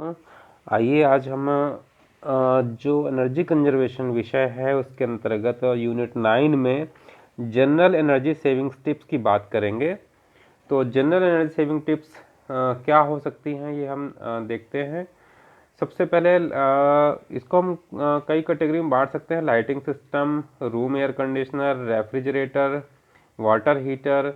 आइए आज हम जो एनर्जी कंजर्वेशन विषय है उसके अंतर्गत यूनिट 9 में जनरल एनर्जी सेविंग्स टिप्स की बात करेंगे। तो जनरल एनर्जी सेविंग टिप्स क्या हो सकती हैं ये हम देखते हैं। सबसे पहले इसको हम कई कैटेगरी में बांट सकते हैं। Lighting system, room air conditioner, refrigerator, water heater,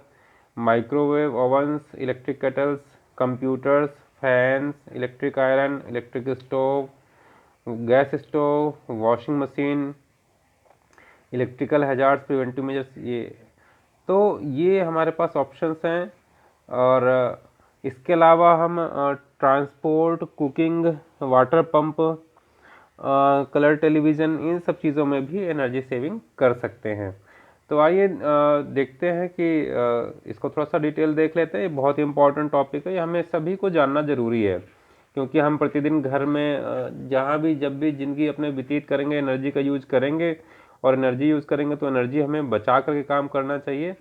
microwave ovens, electric kettles, computers, fans, electric iron, electric stove, gas stove, washing machine, electrical hazards, preventive measures. ये हमारे पास ऑप्शंस हैं। और इसके अलावा हम transport, cooking, water pump, colour television, इन सब चीज़ों में भी एनर्जी सेविंग कर सकते हैं। तो आइए देखते हैं कि इसको थोड़ा सा डिटेल देख लेते हैं। ये बहुत ही इंपॉर्टेंट टॉपिक है, ये हमें सभी को जानना ज़रूरी है, क्योंकि हम प्रतिदिन घर में जहाँ भी जब भी ज़िंदगी अपने व्यतीत करेंगे एनर्जी का यूज़ करेंगे, और एनर्जी यूज़ करेंगे तो एनर्जी हमें बचा करके काम करना चाहिए।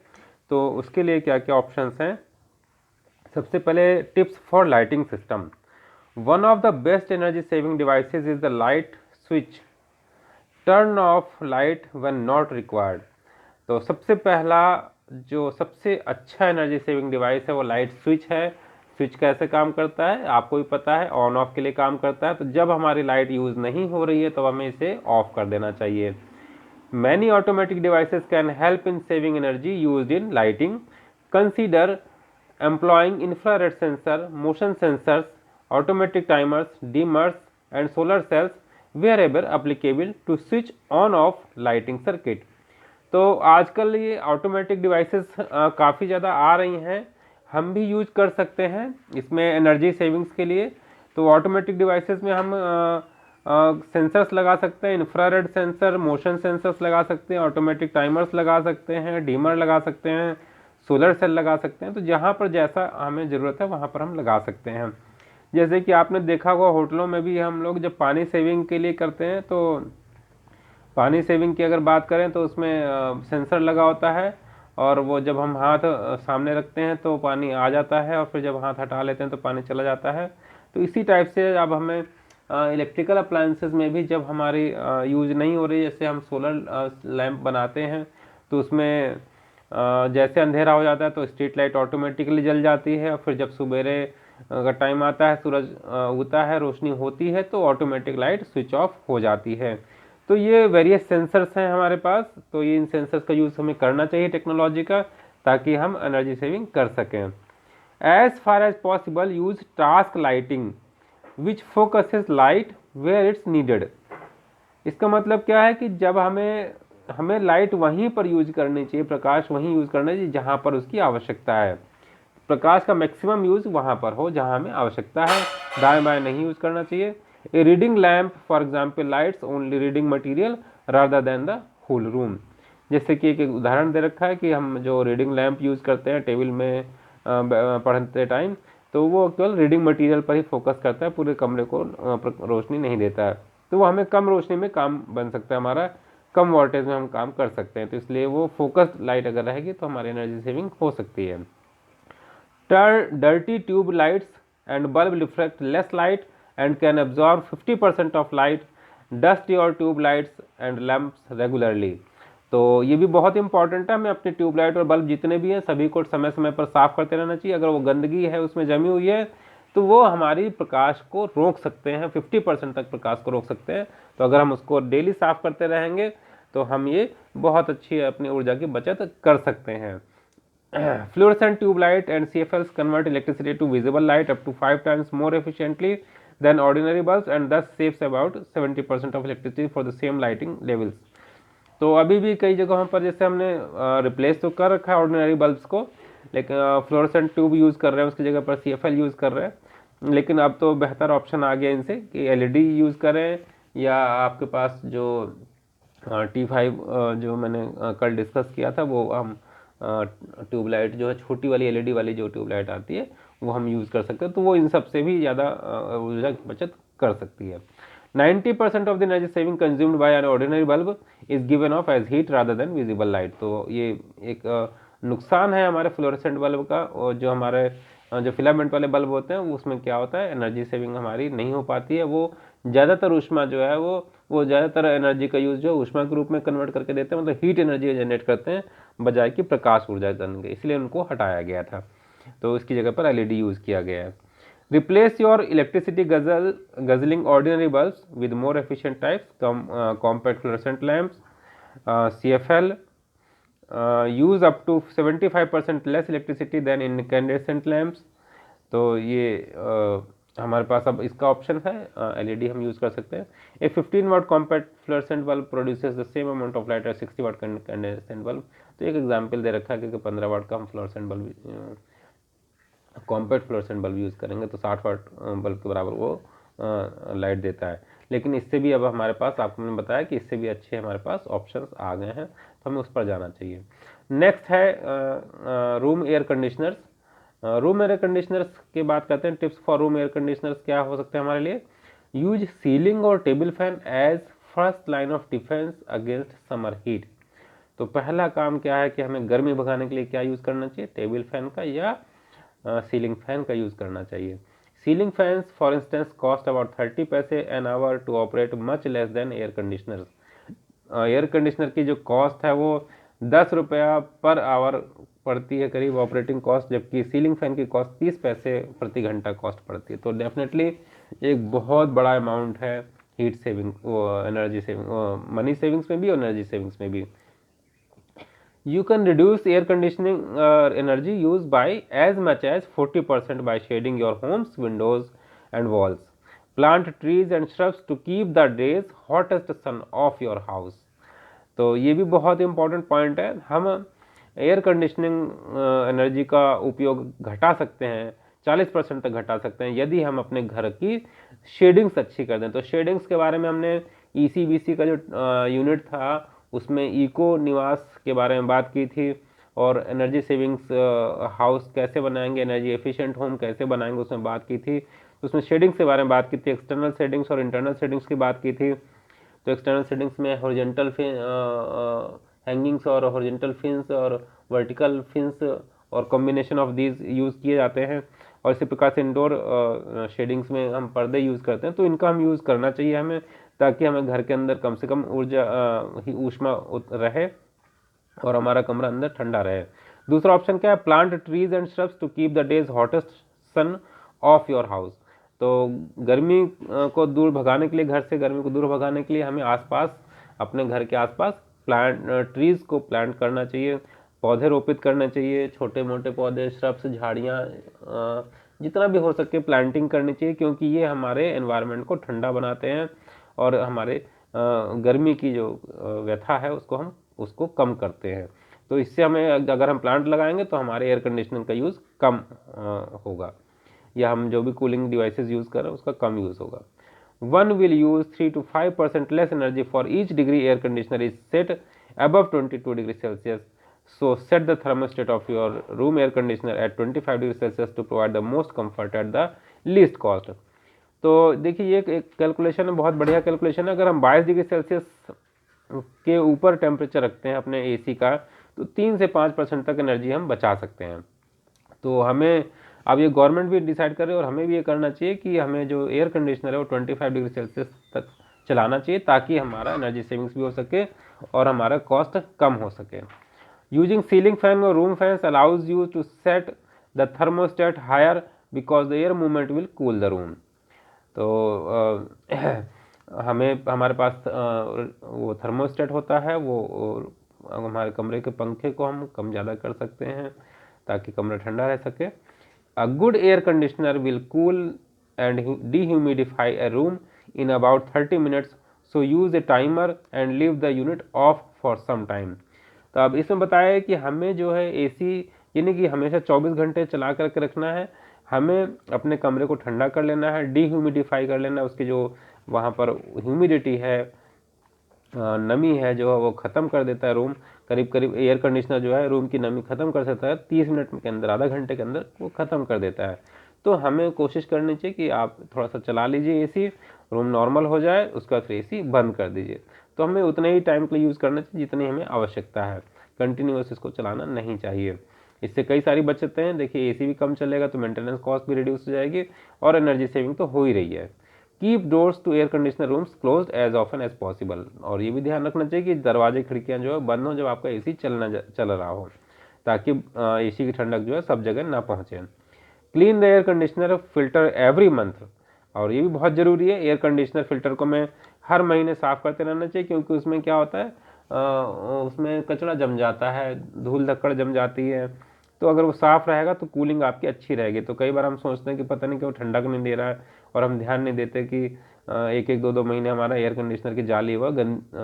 तो उसके लिए क्या क्या ऑप्शंस हैं। सबसे पहले tips for lighting system. One of the best energy saving devices is the light switch. Turn off light when not required. तो सबसे पहला जो सबसे अच्छा एनर्जी सेविंग डिवाइस है वो लाइट स्विच है। स्विच कैसे काम करता है आपको भी पता है, ऑन ऑफ के लिए काम करता है। तो जब हमारी लाइट यूज़ नहीं हो रही है तो हमें इसे ऑफ कर देना चाहिए। Many automatic devices can help in saving energy used in lighting. Consider employing infrared sensor, motion sensors, automatic timers, dimmers, and solar cells wherever applicable to switch on off lighting circuit. तो आजकल ये automatic devices काफ़ी ज़्यादा आ रही हैं, हम भी use कर सकते हैं इसमें एनर्जी सेविंग्स के लिए। तो ऑटोमेटिक डिवाइसेस में हम सेंसर्स लगा सकते हैं, इंफ्रारेड सेंसर, मोशन सेंसर्स लगा सकते हैं, ऑटोमेटिक टाइमर्स लगा सकते हैं, डीमर लगा सकते हैं, सोलर सेल लगा सकते हैं। तो जहाँ पर जैसा हमें ज़रूरत है वहाँ पर हम लगा सकते हैं। जैसे कि आपने देखा होगा होटलों में भी हम लोग जब पानी सेविंग के लिए करते हैं, तो पानी सेविंग की अगर बात करें तो उसमें सेंसर लगा होता है, और वो जब हम हाथ सामने रखते हैं तो पानी आ जाता है, और फिर जब हाथ हटा लेते हैं तो पानी चला जाता है। तो इसी टाइप से अब हमें इलेक्ट्रिकल अप्लायंसेस में भी जब हमारी यूज नहीं हो रही, जैसे हम सोलर लैंप बनाते हैं तो उसमें जैसे अंधेरा हो जाता है तो स्ट्रीट लाइट ऑटोमेटिकली जल जाती है, और फिर जब सवेरे का टाइम आता है, सूरज उगता है, रोशनी होती है, तो ऑटोमेटिक लाइट स्विच ऑफ हो जाती है। तो ये वेरियस सेंसर्स हैं हमारे पास। तो ये इन सेंसर्स का यूज़ हमें करना चाहिए टेक्नोलॉजी का, ताकि हम एनर्जी सेविंग कर सकें। As far as possible use task lighting which focuses light where it's needed. इसका मतलब क्या है कि जब हमें लाइट वहीं पर यूज करनी चाहिए, प्रकाश वहीं यूज करना चाहिए जहाँ पर उसकी आवश्यकता है। प्रकाश का मैक्सिमम यूज वहाँ पर हो जहाँ हमें आवश्यकता है, दाएं बाएं नहीं यूज करना चाहिए। A reading lamp for example lights only reading material rather than the whole room. जैसे कि एक उदाहरण दे रखा है कि हम जो रीडिंग लैम्प यूज करते हैं टेबल में पढ़ते टाइम, तो वो केवल रीडिंग मटेरियल पर ही फोकस करता है, पूरे कमरे को रोशनी नहीं देता है। तो वो हमें कम रोशनी में काम बन सकता है, हमारा कम वोल्टेज में हम काम कर सकते हैं। तो इसलिए वो फोकस्ड लाइट अगर रहेगी तो हमारी एनर्जी सेविंग हो सकती है। Dirty tube lights and bulb reflect less light and can absorb 50% of light. Dust your tube lights and lamps regularly. तो ये भी बहुत इंपॉर्टेंट है, हमें अपने ट्यूबलाइट और बल्ब जितने भी हैं सभी को समय समय पर साफ करते रहना चाहिए। अगर वो गंदगी है उसमें जमी हुई है तो वो हमारी प्रकाश को रोक सकते हैं, 50% तक प्रकाश को रोक सकते हैं। तो अगर हम उसको डेली साफ करते रहेंगे तो हम ये बहुत अच्छी अपनी ऊर्जा की बचत कर सकते हैं। Fluorescent tube light and CFLs convert electricity to visible light up to 5 times more efficiently than ordinary bulbs and thus saves about 70% of electricity for the same lighting levels. तो अभी भी कई जगहों पर जैसे हमने रिप्लेस तो कर रखा है ऑर्डिनरी बल्ब्स को, लेकिन फ्लोरेसेंट ट्यूब यूज़ कर रहे हैं, उसकी जगह पर CFL यूज़ कर रहे हैं। लेकिन अब तो बेहतर ऑप्शन आ गया इनसे कि LED यूज़ करें, या आपके पास जो T5 जो मैंने कल डिस्कस किया था वो हम ट्यूबलाइट जो है छोटी वाली LED वाली जो ट्यूबलाइट आती है वो हम यूज़ कर सकते हैं। तो वो इन सब से भी ज़्यादा ऊर्जा की बचत कर सकती है। 90% of the energy saving consumed by an ordinary bulb is given off as heat rather than visible light. तो ये एक नुकसान है हमारे फ्लोरेसेंट बल्ब का, और जो हमारे जो फिलामेंट वाले बल्ब होते हैं उसमें क्या होता है, एनर्जी सेविंग हमारी नहीं हो पाती है। वो ज़्यादातर ऊष्मा जो है वो ज़्यादातर एनर्जी का यूज़ जो ऊष्मा के रूप में कन्वर्ट करके देते हैं, मतलब हीट एनर्जी जनरेट करते हैं बजाय कि प्रकाश ऊर्जा बन गई, इसलिए उनको हटाया गया था। तो इसकी जगह पर एलईडी यूज़ किया गया है। Replace your electricity guzzling ordinary bulbs with more efficient types, compact fluorescent lamps, CFL, use up to 75% less electricity than incandescent lamps। तो ये हमारे पास अब इसका ऑप्शन है, एलईडी हम यूज़ कर सकते हैं। A 15 watt compact fluorescent bulb produces the same amount of light as 60 watt incandescent bulb. तो एक एग्जांपल दे रखा है कि 15 वाट का हम fluorescent bulb, compact fluorescent bulb use करेंगे तो 60 वाट बल्ब के बराबर वो लाइट देता है। लेकिन इससे भी अब हमारे पास, आपको मैंने बताया कि इससे भी अच्छे हमारे पास ऑप्शंस आ गए हैं, तो हमें उस पर जाना चाहिए। नेक्स्ट है room air conditioners. Room air conditioners की बात करते हैं। Tips for room air conditioners क्या हो सकते हैं हमारे लिए? यूज सीलिंग और table fan as first line of defence against summer heat. तो पहला काम क्या है कि हमें गर्मी भगाने के लिए क्या यूज़ करना चाहिए? टेबल फैन का या सीलिंग फैन का यूज़ करना चाहिए। Ceiling fans for instance cost about 30 पैसे an hour to operate, much less than air conditioners. Air conditioner की जो कॉस्ट है वो 10 रुपया पर आवर पड़ती है करीब ऑपरेटिंग कॉस्ट, जबकि सीलिंग फैन की कॉस्ट 30 पैसे प्रति घंटा कॉस्ट पड़ती है। तो डेफिनेटली एक बहुत बड़ा अमाउंट है heat saving, energy saving, money savings में भी और एनर्जी सेविंग्स में भी। You can reduce air conditioning energy use by as much as 40% by shading your home's windows and walls. Plant trees and shrubs to keep the day's hottest sun off your house. तो ये भी बहुत important point है। हम air conditioning energy का उपयोग घटा सकते हैं, 40% तक घटा सकते हैं यदि हम अपने घर की शेडिंग्स अच्छी कर दें। तो शेडिंग्स के बारे में हमने ECBC का जो यूनिट था उसमें इको निवास के बारे में बात की थी, और एनर्जी सेविंग्स हाउस कैसे बनाएंगे, एनर्जी एफिशिएंट होम कैसे बनाएंगे उसमें बात की थी। तो उसमें शेडिंग्स के बारे में बात की थी, एक्सटर्नल शेडिंग्स और इंटरनल शेडिंग्स की बात की थी। तो एक्सटर्नल शेडिंग्स में हॉरिजॉन्टल हैंगिंग्स और हॉरिजॉन्टल फिन्स और वर्टिकल फिन्स और कॉम्बिनेशन ऑफ दीज यूज़ किए जाते हैं। और इसी प्रकार से इंडोर शेडिंग्स में हम पर्दे यूज़ करते हैं, तो इनका हम यूज़ करना चाहिए हमें, ताकि हमें घर के अंदर कम से कम ऊष्मा रहे और हमारा कमरा अंदर ठंडा रहे। दूसरा ऑप्शन क्या है? Plant trees and shrubs to keep the days hottest sun off your house. तो गर्मी को दूर भगाने के लिए, घर से गर्मी को दूर भगाने के लिए हमें आसपास, अपने घर के आसपास ट्रीज को प्लांट करना चाहिए, पौधे रोपित करने चाहिए, छोटे मोटे पौधे, श्रब्स, झाड़ियाँ, जितना भी हो सके प्लांटिंग करनी चाहिए, क्योंकि ये हमारे एनवायरनमेंट को ठंडा बनाते हैं और हमारे गर्मी की जो व्यथा है उसको कम करते हैं। तो इससे हमें, अगर हम प्लांट लगाएंगे तो हमारे एयर कंडीशनिंग का यूज़ कम होगा, या हम जो भी कूलिंग डिवाइसेस यूज़ कर रहे हैं उसका कम यूज़ होगा। One will use 3 to 5% less energy for each degree air conditioner is set above 22 degrees Celsius. So set the thermostat of your room air conditioner at 25 degrees Celsius to provide the most comfort at the least cost. तो देखिए ये एक calculation है, बहुत बढ़िया calculation है। अगर हम 22 डिग्री सेल्सियस के ऊपर टेम्परेचर रखते हैं अपने एसी का, तो 3 से 5% तक एनर्जी हम बचा सकते हैं। तो हमें, अब ये गवर्नमेंट भी डिसाइड करे और हमें भी ये करना चाहिए कि हमें जो एयर कंडीशनर है वो 25 डिग्री सेल्सियस तक चलाना चाहिए, ताकि हमारा एनर्जी सेविंग्स भी हो सके और हमारा कॉस्ट कम हो सके। यूजिंग सीलिंग फैन और room fans allows you to set the thermostat higher because the air movement will cool the room. तो हमें, हमारे पास वो थर्मोस्टेट होता है, वो हमारे कमरे के पंखे को हम कम ज़्यादा कर सकते हैं ताकि कमरा ठंडा रह सके। A good air conditioner will cool and dehumidify a room in about 30 minutes, so use a timer and leave the unit off for some time. तो अब इसमें बताया है कि हमें जो है एसी यानी कि हमेशा 24 घंटे चला करके रखना है, हमें अपने कमरे को ठंडा कर लेना है, डीह्यूमिडिफाई कर लेना है, उसकी जो वहाँ पर ह्यूमिडिटी है, नमी है जो है वो ख़त्म कर देता है रूम। करीब करीब एयर कंडीशनर जो है रूम की नमी ख़त्म कर सकता है 30 मिनट के अंदर, आधा घंटे के अंदर वो ख़त्म कर देता है। तो हमें कोशिश करनी चाहिए कि आप थोड़ा सा चला लीजिए एसी, रूम नॉर्मल हो जाए, उसके बाद फिर एसी बंद कर दीजिए। तो हमें उतने ही टाइम के लिए यूज़ करना चाहिए जितनी हमें आवश्यकता है, कंटिन्यूअस इसको चलाना नहीं चाहिए। इससे कई सारी बचतें हैं। देखिए एसी भी कम चलेगा तो मेंटेनेंस कॉस्ट भी रिड्यूस हो जाएगी और एनर्जी सेविंग तो हो ही रही है। Keep doors to air conditioner rooms closed as often as possible, और ये भी ध्यान रखना चाहिए कि दरवाजे खिड़कियां जो है बंद हो जब आपका एसी चल रहा हो, ताकि एसी की ठंडक जो है सब जगह ना पहुंचे। Clean the air conditioner filter every month, और ये भी बहुत ज़रूरी है, एयर कंडीशनर फिल्टर को मैं हर महीने साफ़ करते रहना चाहिए, क्योंकि उसमें क्या होता है उसमें कचरा जम जाता है, धूल धक्कड़ जम जाती है। तो अगर वो साफ़ रहेगा तो कूलिंग आपकी अच्छी रहेगी। तो कई बार हम सोचते हैं कि पता नहीं क्यों ठंडक नहीं दे रहा है, और हम ध्यान नहीं देते कि एक एक दो दो महीने हमारा एयर कंडीशनर की जाली हुआ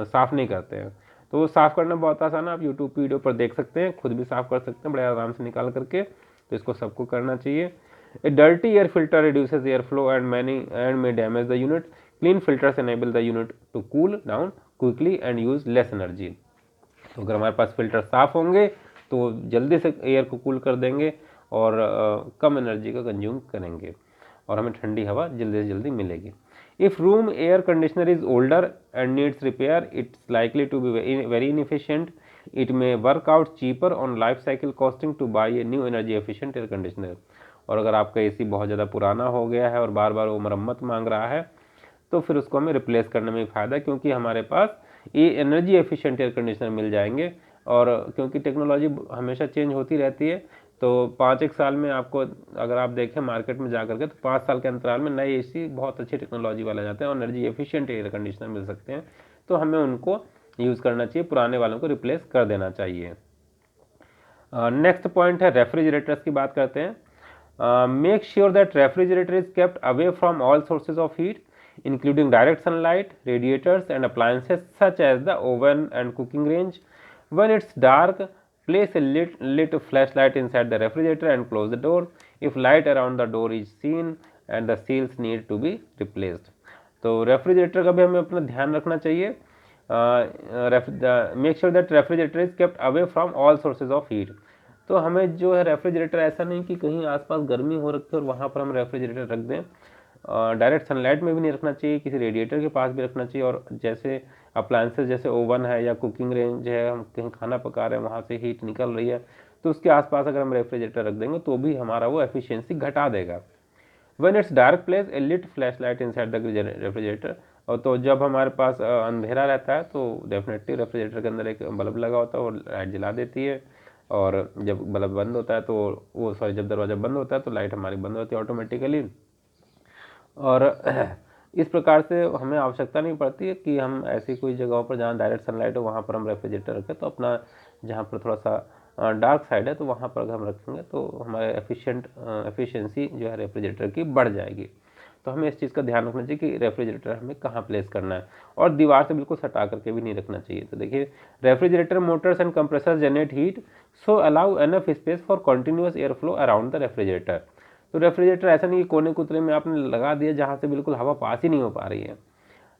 साफ़ नहीं करते हैं। तो वो साफ़ करना बहुत आसान है, आप यूट्यूब की वीडियो पर देख सकते हैं, खुद भी साफ़ कर सकते हैं बड़े आराम से निकाल करके। तो इसको सबको करना चाहिए। A dirty air filter reduces airflow and may damage the unit. Clean filters enable the unit to cool down quickly and use less energy. तो अगर हमारे पास फिल्टर साफ होंगे तो जल्दी से एयर को कूल कर देंगे और कम एनर्जी का कंज्यूम करेंगे और हमें ठंडी हवा जल्दी से जल्दी मिलेगी। If room air conditioner is older and needs repair, it's likely to be very inefficient. It may work out cheaper on life cycle costing to buy a new energy efficient air conditioner. और अगर आपका AC बहुत ज़्यादा पुराना हो गया है और बार बार वो मरम्मत मांग रहा है तो फिर उसको हमें रिप्लेस करने में फ़ायदा, क्योंकि हमारे पास ये एनर्जी एफिशिएंट एयर कंडीशनर मिल जाएंगे। और क्योंकि टेक्नोलॉजी हमेशा चेंज होती रहती है, तो 5-1 साल में आपको अगर आप देखें मार्केट में जा करके तो 5 साल के अंतराल में नए एसी बहुत अच्छी टेक्नोलॉजी वाले जाते हैं और एनर्जी एफिशिएंट एयर कंडीशनर मिल सकते हैं। तो हमें उनको यूज़ करना चाहिए, पुराने वालों को रिप्लेस कर देना चाहिए। नेक्स्ट पॉइंट है रेफ्रिजरेटर्स की बात करते हैं। Make sure that refrigerator is kept away from all sources of heat, including direct sunlight, radiators, and appliances such as the oven and cooking range. When it's dark, place a lit flashlight inside the refrigerator and close the door if light around the door is seen and the seals need to be replaced. तो refrigerator का भी हमें अपना ध्यान रखना चाहिए। Make sure that refrigerator is kept away from all sources of heat. तो हमें जो है रेफ्रिजरेटर ऐसा नहीं कि कहीं आसपास गर्मी हो रखी है और वहाँ पर हम रेफ्रिजरेटर रख दें। डायरेक्ट सनलाइट में भी नहीं रखना चाहिए, किसी रेडिएटर के पास भी रखना चाहिए। और जैसे अप्लायंसेस जैसे ओवन है या कुकिंग रेंज है, हम कहीं खाना पका रहे हैं वहाँ से हीट निकल रही है तो उसके आसपास अगर हम रेफ्रिजरेटर रख देंगे तो भी हमारा वो एफिशिएंसी घटा देगा। When it's dark, place a lit flashlight inside the refrigerator. और तो जब हमारे पास अंधेरा रहता है तो डेफिनेटली रेफ्रिजरेटर के अंदर एक बल्ब लगा होता है, वो लाइट जला देती है। और जब बल्ब बंद होता है तो वो जब दरवाज़ा बंद होता है तो लाइट हमारी बंद होती है ऑटोमेटिकली। और इस प्रकार से हमें आवश्यकता नहीं पड़ती है कि हम ऐसी कोई जगहों पर जहाँ डायरेक्ट सनलाइट हो वहाँ पर हम रेफ्रिजरेटर रखें। तो अपना जहाँ पर थोड़ा सा डार्क साइड है तो वहाँ पर अगर हम रखेंगे तो हमारे एफिशिएंसी जो है रेफ्रिजरेटर की बढ़ जाएगी। तो हमें इस चीज़ का ध्यान रखना चाहिए कि रेफ्रिजरेटर हमें कहाँ प्लेस करना है, और दीवार से बिल्कुल सटा करके भी नहीं रखना चाहिए। तो देखिए refrigerator Motors and compressor generate heat, so allow enough space for continuous air flow around the refrigerator. तो रेफ्रिजरेटर ऐसा नहीं कि कोने कुतरे में आपने लगा दिया जहाँ से बिल्कुल हवा पास ही नहीं हो पा रही है।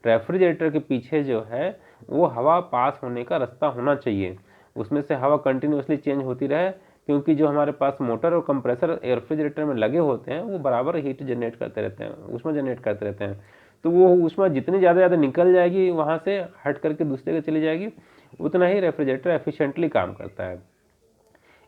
रेफ्रिजरेटर के पीछे जो है वो हवा पास होने का रास्ता होना चाहिए, उसमें से हवा कंटिन्यूसली चेंज होती रहे, क्योंकि जो हमारे पास मोटर और कंप्रेसर रेफ्रिजरेटर में लगे होते हैं वो बराबर हीट जनरेट करते रहते हैं, ऊष्मा जनरेट करते रहते हैं। तो वो ऊष्मा जितनी ज़्यादा निकल जाएगी वहाँ से हट करके दूसरे के चली जाएगी, उतना ही रेफ्रिजरेटर एफिशिएंटली काम करता है।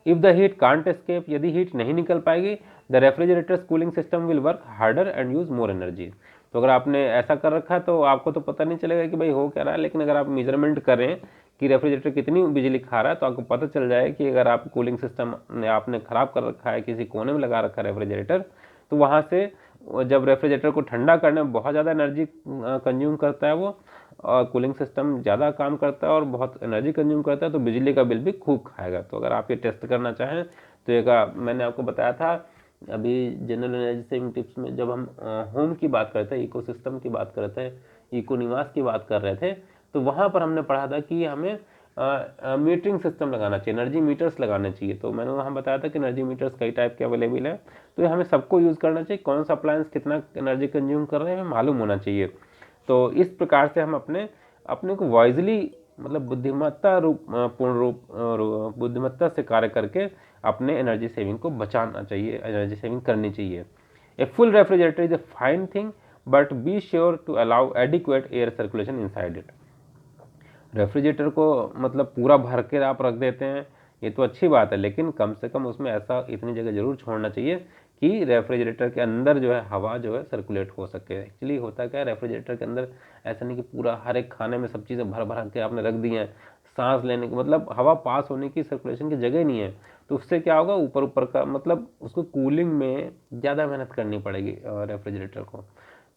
If the heat can't escape, यदि हीट नहीं निकल पाएगी, the refrigerators cooling system will work harder and use more energy. तो अगर आपने ऐसा कर रखा है तो आपको तो पता नहीं चलेगा कि भाई हो क्या रहा है, लेकिन अगर आप मेजरमेंट करें कि रेफ्रिजरेटर कितनी बिजली खा रहा है तो आपको पता चल जाए कि अगर आप कूलिंग सिस्टम आपने ख़राब कर रखा है, किसी कोने में लगा रखा है रेफ्रिजरेटर, तो वहाँ से जब रेफ्रिजरेटर को ठंडा करने में बहुत ज़्यादा एनर्जी कंज्यूम करता है वो, और कूलिंग सिस्टम ज़्यादा काम करता है और बहुत एनर्जी कंज्यूम करता है, तो बिजली का बिल भी खूब खाएगा। तो अगर आप ये टेस्ट करना चाहें तो एक मैंने आपको बताया था अभी जनरल एनर्जी सेविंग टिप्स में, जब हम होम की बात करते हैं, इकोसिस्टम की बात करते हैं, इको निवास की बात कर रहे थे, तो वहाँ पर हमने पढ़ा था कि हमें मीटरिंग सिस्टम लगाना चाहिए, एनर्जी मीटर्स लगाने चाहिए। तो मैंने वहाँ बताया था कि एनर्जी मीटर्स कई टाइप के अवेलेबल हैं, तो ये हमें सबको यूज़ करना चाहिए। कौन सा अप्लायंस कितना एनर्जी कंज्यूम कर रहे हैं हमें मालूम होना चाहिए। तो इस प्रकार से हम अपने को वाइजली, मतलब बुद्धिमत्ता से कार्य करके अपने एनर्जी सेविंग को बचाना चाहिए, एनर्जी सेविंग करनी चाहिए। A full refrigerator is a fine thing but be sure to allow adequate air circulation inside it. Refrigerator को मतलब पूरा भर के आप रख देते हैं ये तो अच्छी बात है, लेकिन कम से कम उसमें ऐसा इतनी जगह जरूर छोड़ना चाहिए कि रेफ्रिजरेटर के अंदर जो है हवा जो है सर्कुलेट हो सके। एक्चुअली होता क्या है, रेफ्रिजरेटर के अंदर ऐसा नहीं कि पूरा हर एक खाने में सब चीज़ें भर भर के आपने रख दी हैं, सांस लेने की मतलब हवा पास होने की, सर्कुलेशन की जगह नहीं है। तो उससे क्या होगा, ऊपर ऊपर का मतलब उसको कूलिंग में ज़्यादा मेहनत करनी पड़ेगी रेफ्रिजरेटर को।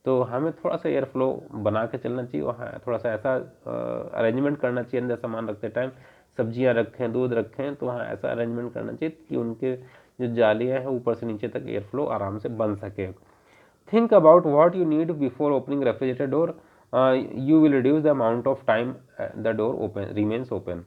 तो हमें थोड़ा सा एयर फ्लो बना के चलना चाहिए, और हाँ थोड़ा सा ऐसा अरेंजमेंट करना चाहिए अंदर सामान रखते टाइम, सब्जियां रखें, दूध रखें, तो हाँ ऐसा अरेंजमेंट करना चाहिए कि उनके जो जालियाँ हैं ऊपर से नीचे तक एयर फ्लो आराम से बन सके। Think about what you need before opening refrigerator door, you will reduce the amount of time the door open remains open.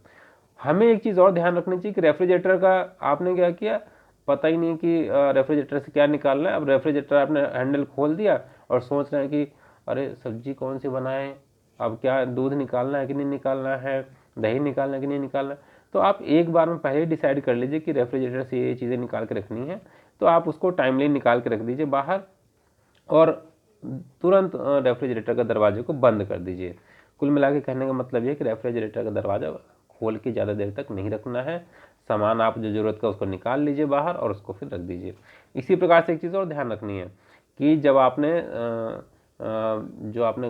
हमें एक चीज़ और ध्यान रखनी चाहिए कि रेफ्रिजरेटर का आपने क्या किया, पता ही नहीं कि रेफ्रिजरेटर से क्या निकालना है। अब रेफ्रिजरेटर आपने हैंडल खोल दिया और सोच रहे हैं कि अरे सब्जी कौन सी बनाएं, अब क्या दूध निकालना है कि नहीं निकालना है, दही निकालना है कि नहीं निकालना है। तो आप एक बार में पहले डिसाइड कर लीजिए कि रेफ्रिजरेटर से ये चीज़ें निकाल के रखनी है, तो आप उसको टाइमली निकाल के रख दीजिए बाहर, और तुरंत रेफ्रिजरेटर का दरवाजे को बंद कर दीजिए। कुल मिला के कहने का मतलब ये कि रेफ्रिजरेटर का दरवाज़ा खोल के ज़्यादा देर तक नहीं रखना है। सामान आप जो ज़रूरत का उसको निकाल लीजिए बाहर और उसको फिर रख दीजिए। इसी प्रकार से एक चीज़ और ध्यान रखनी है कि जब आपने जो आपने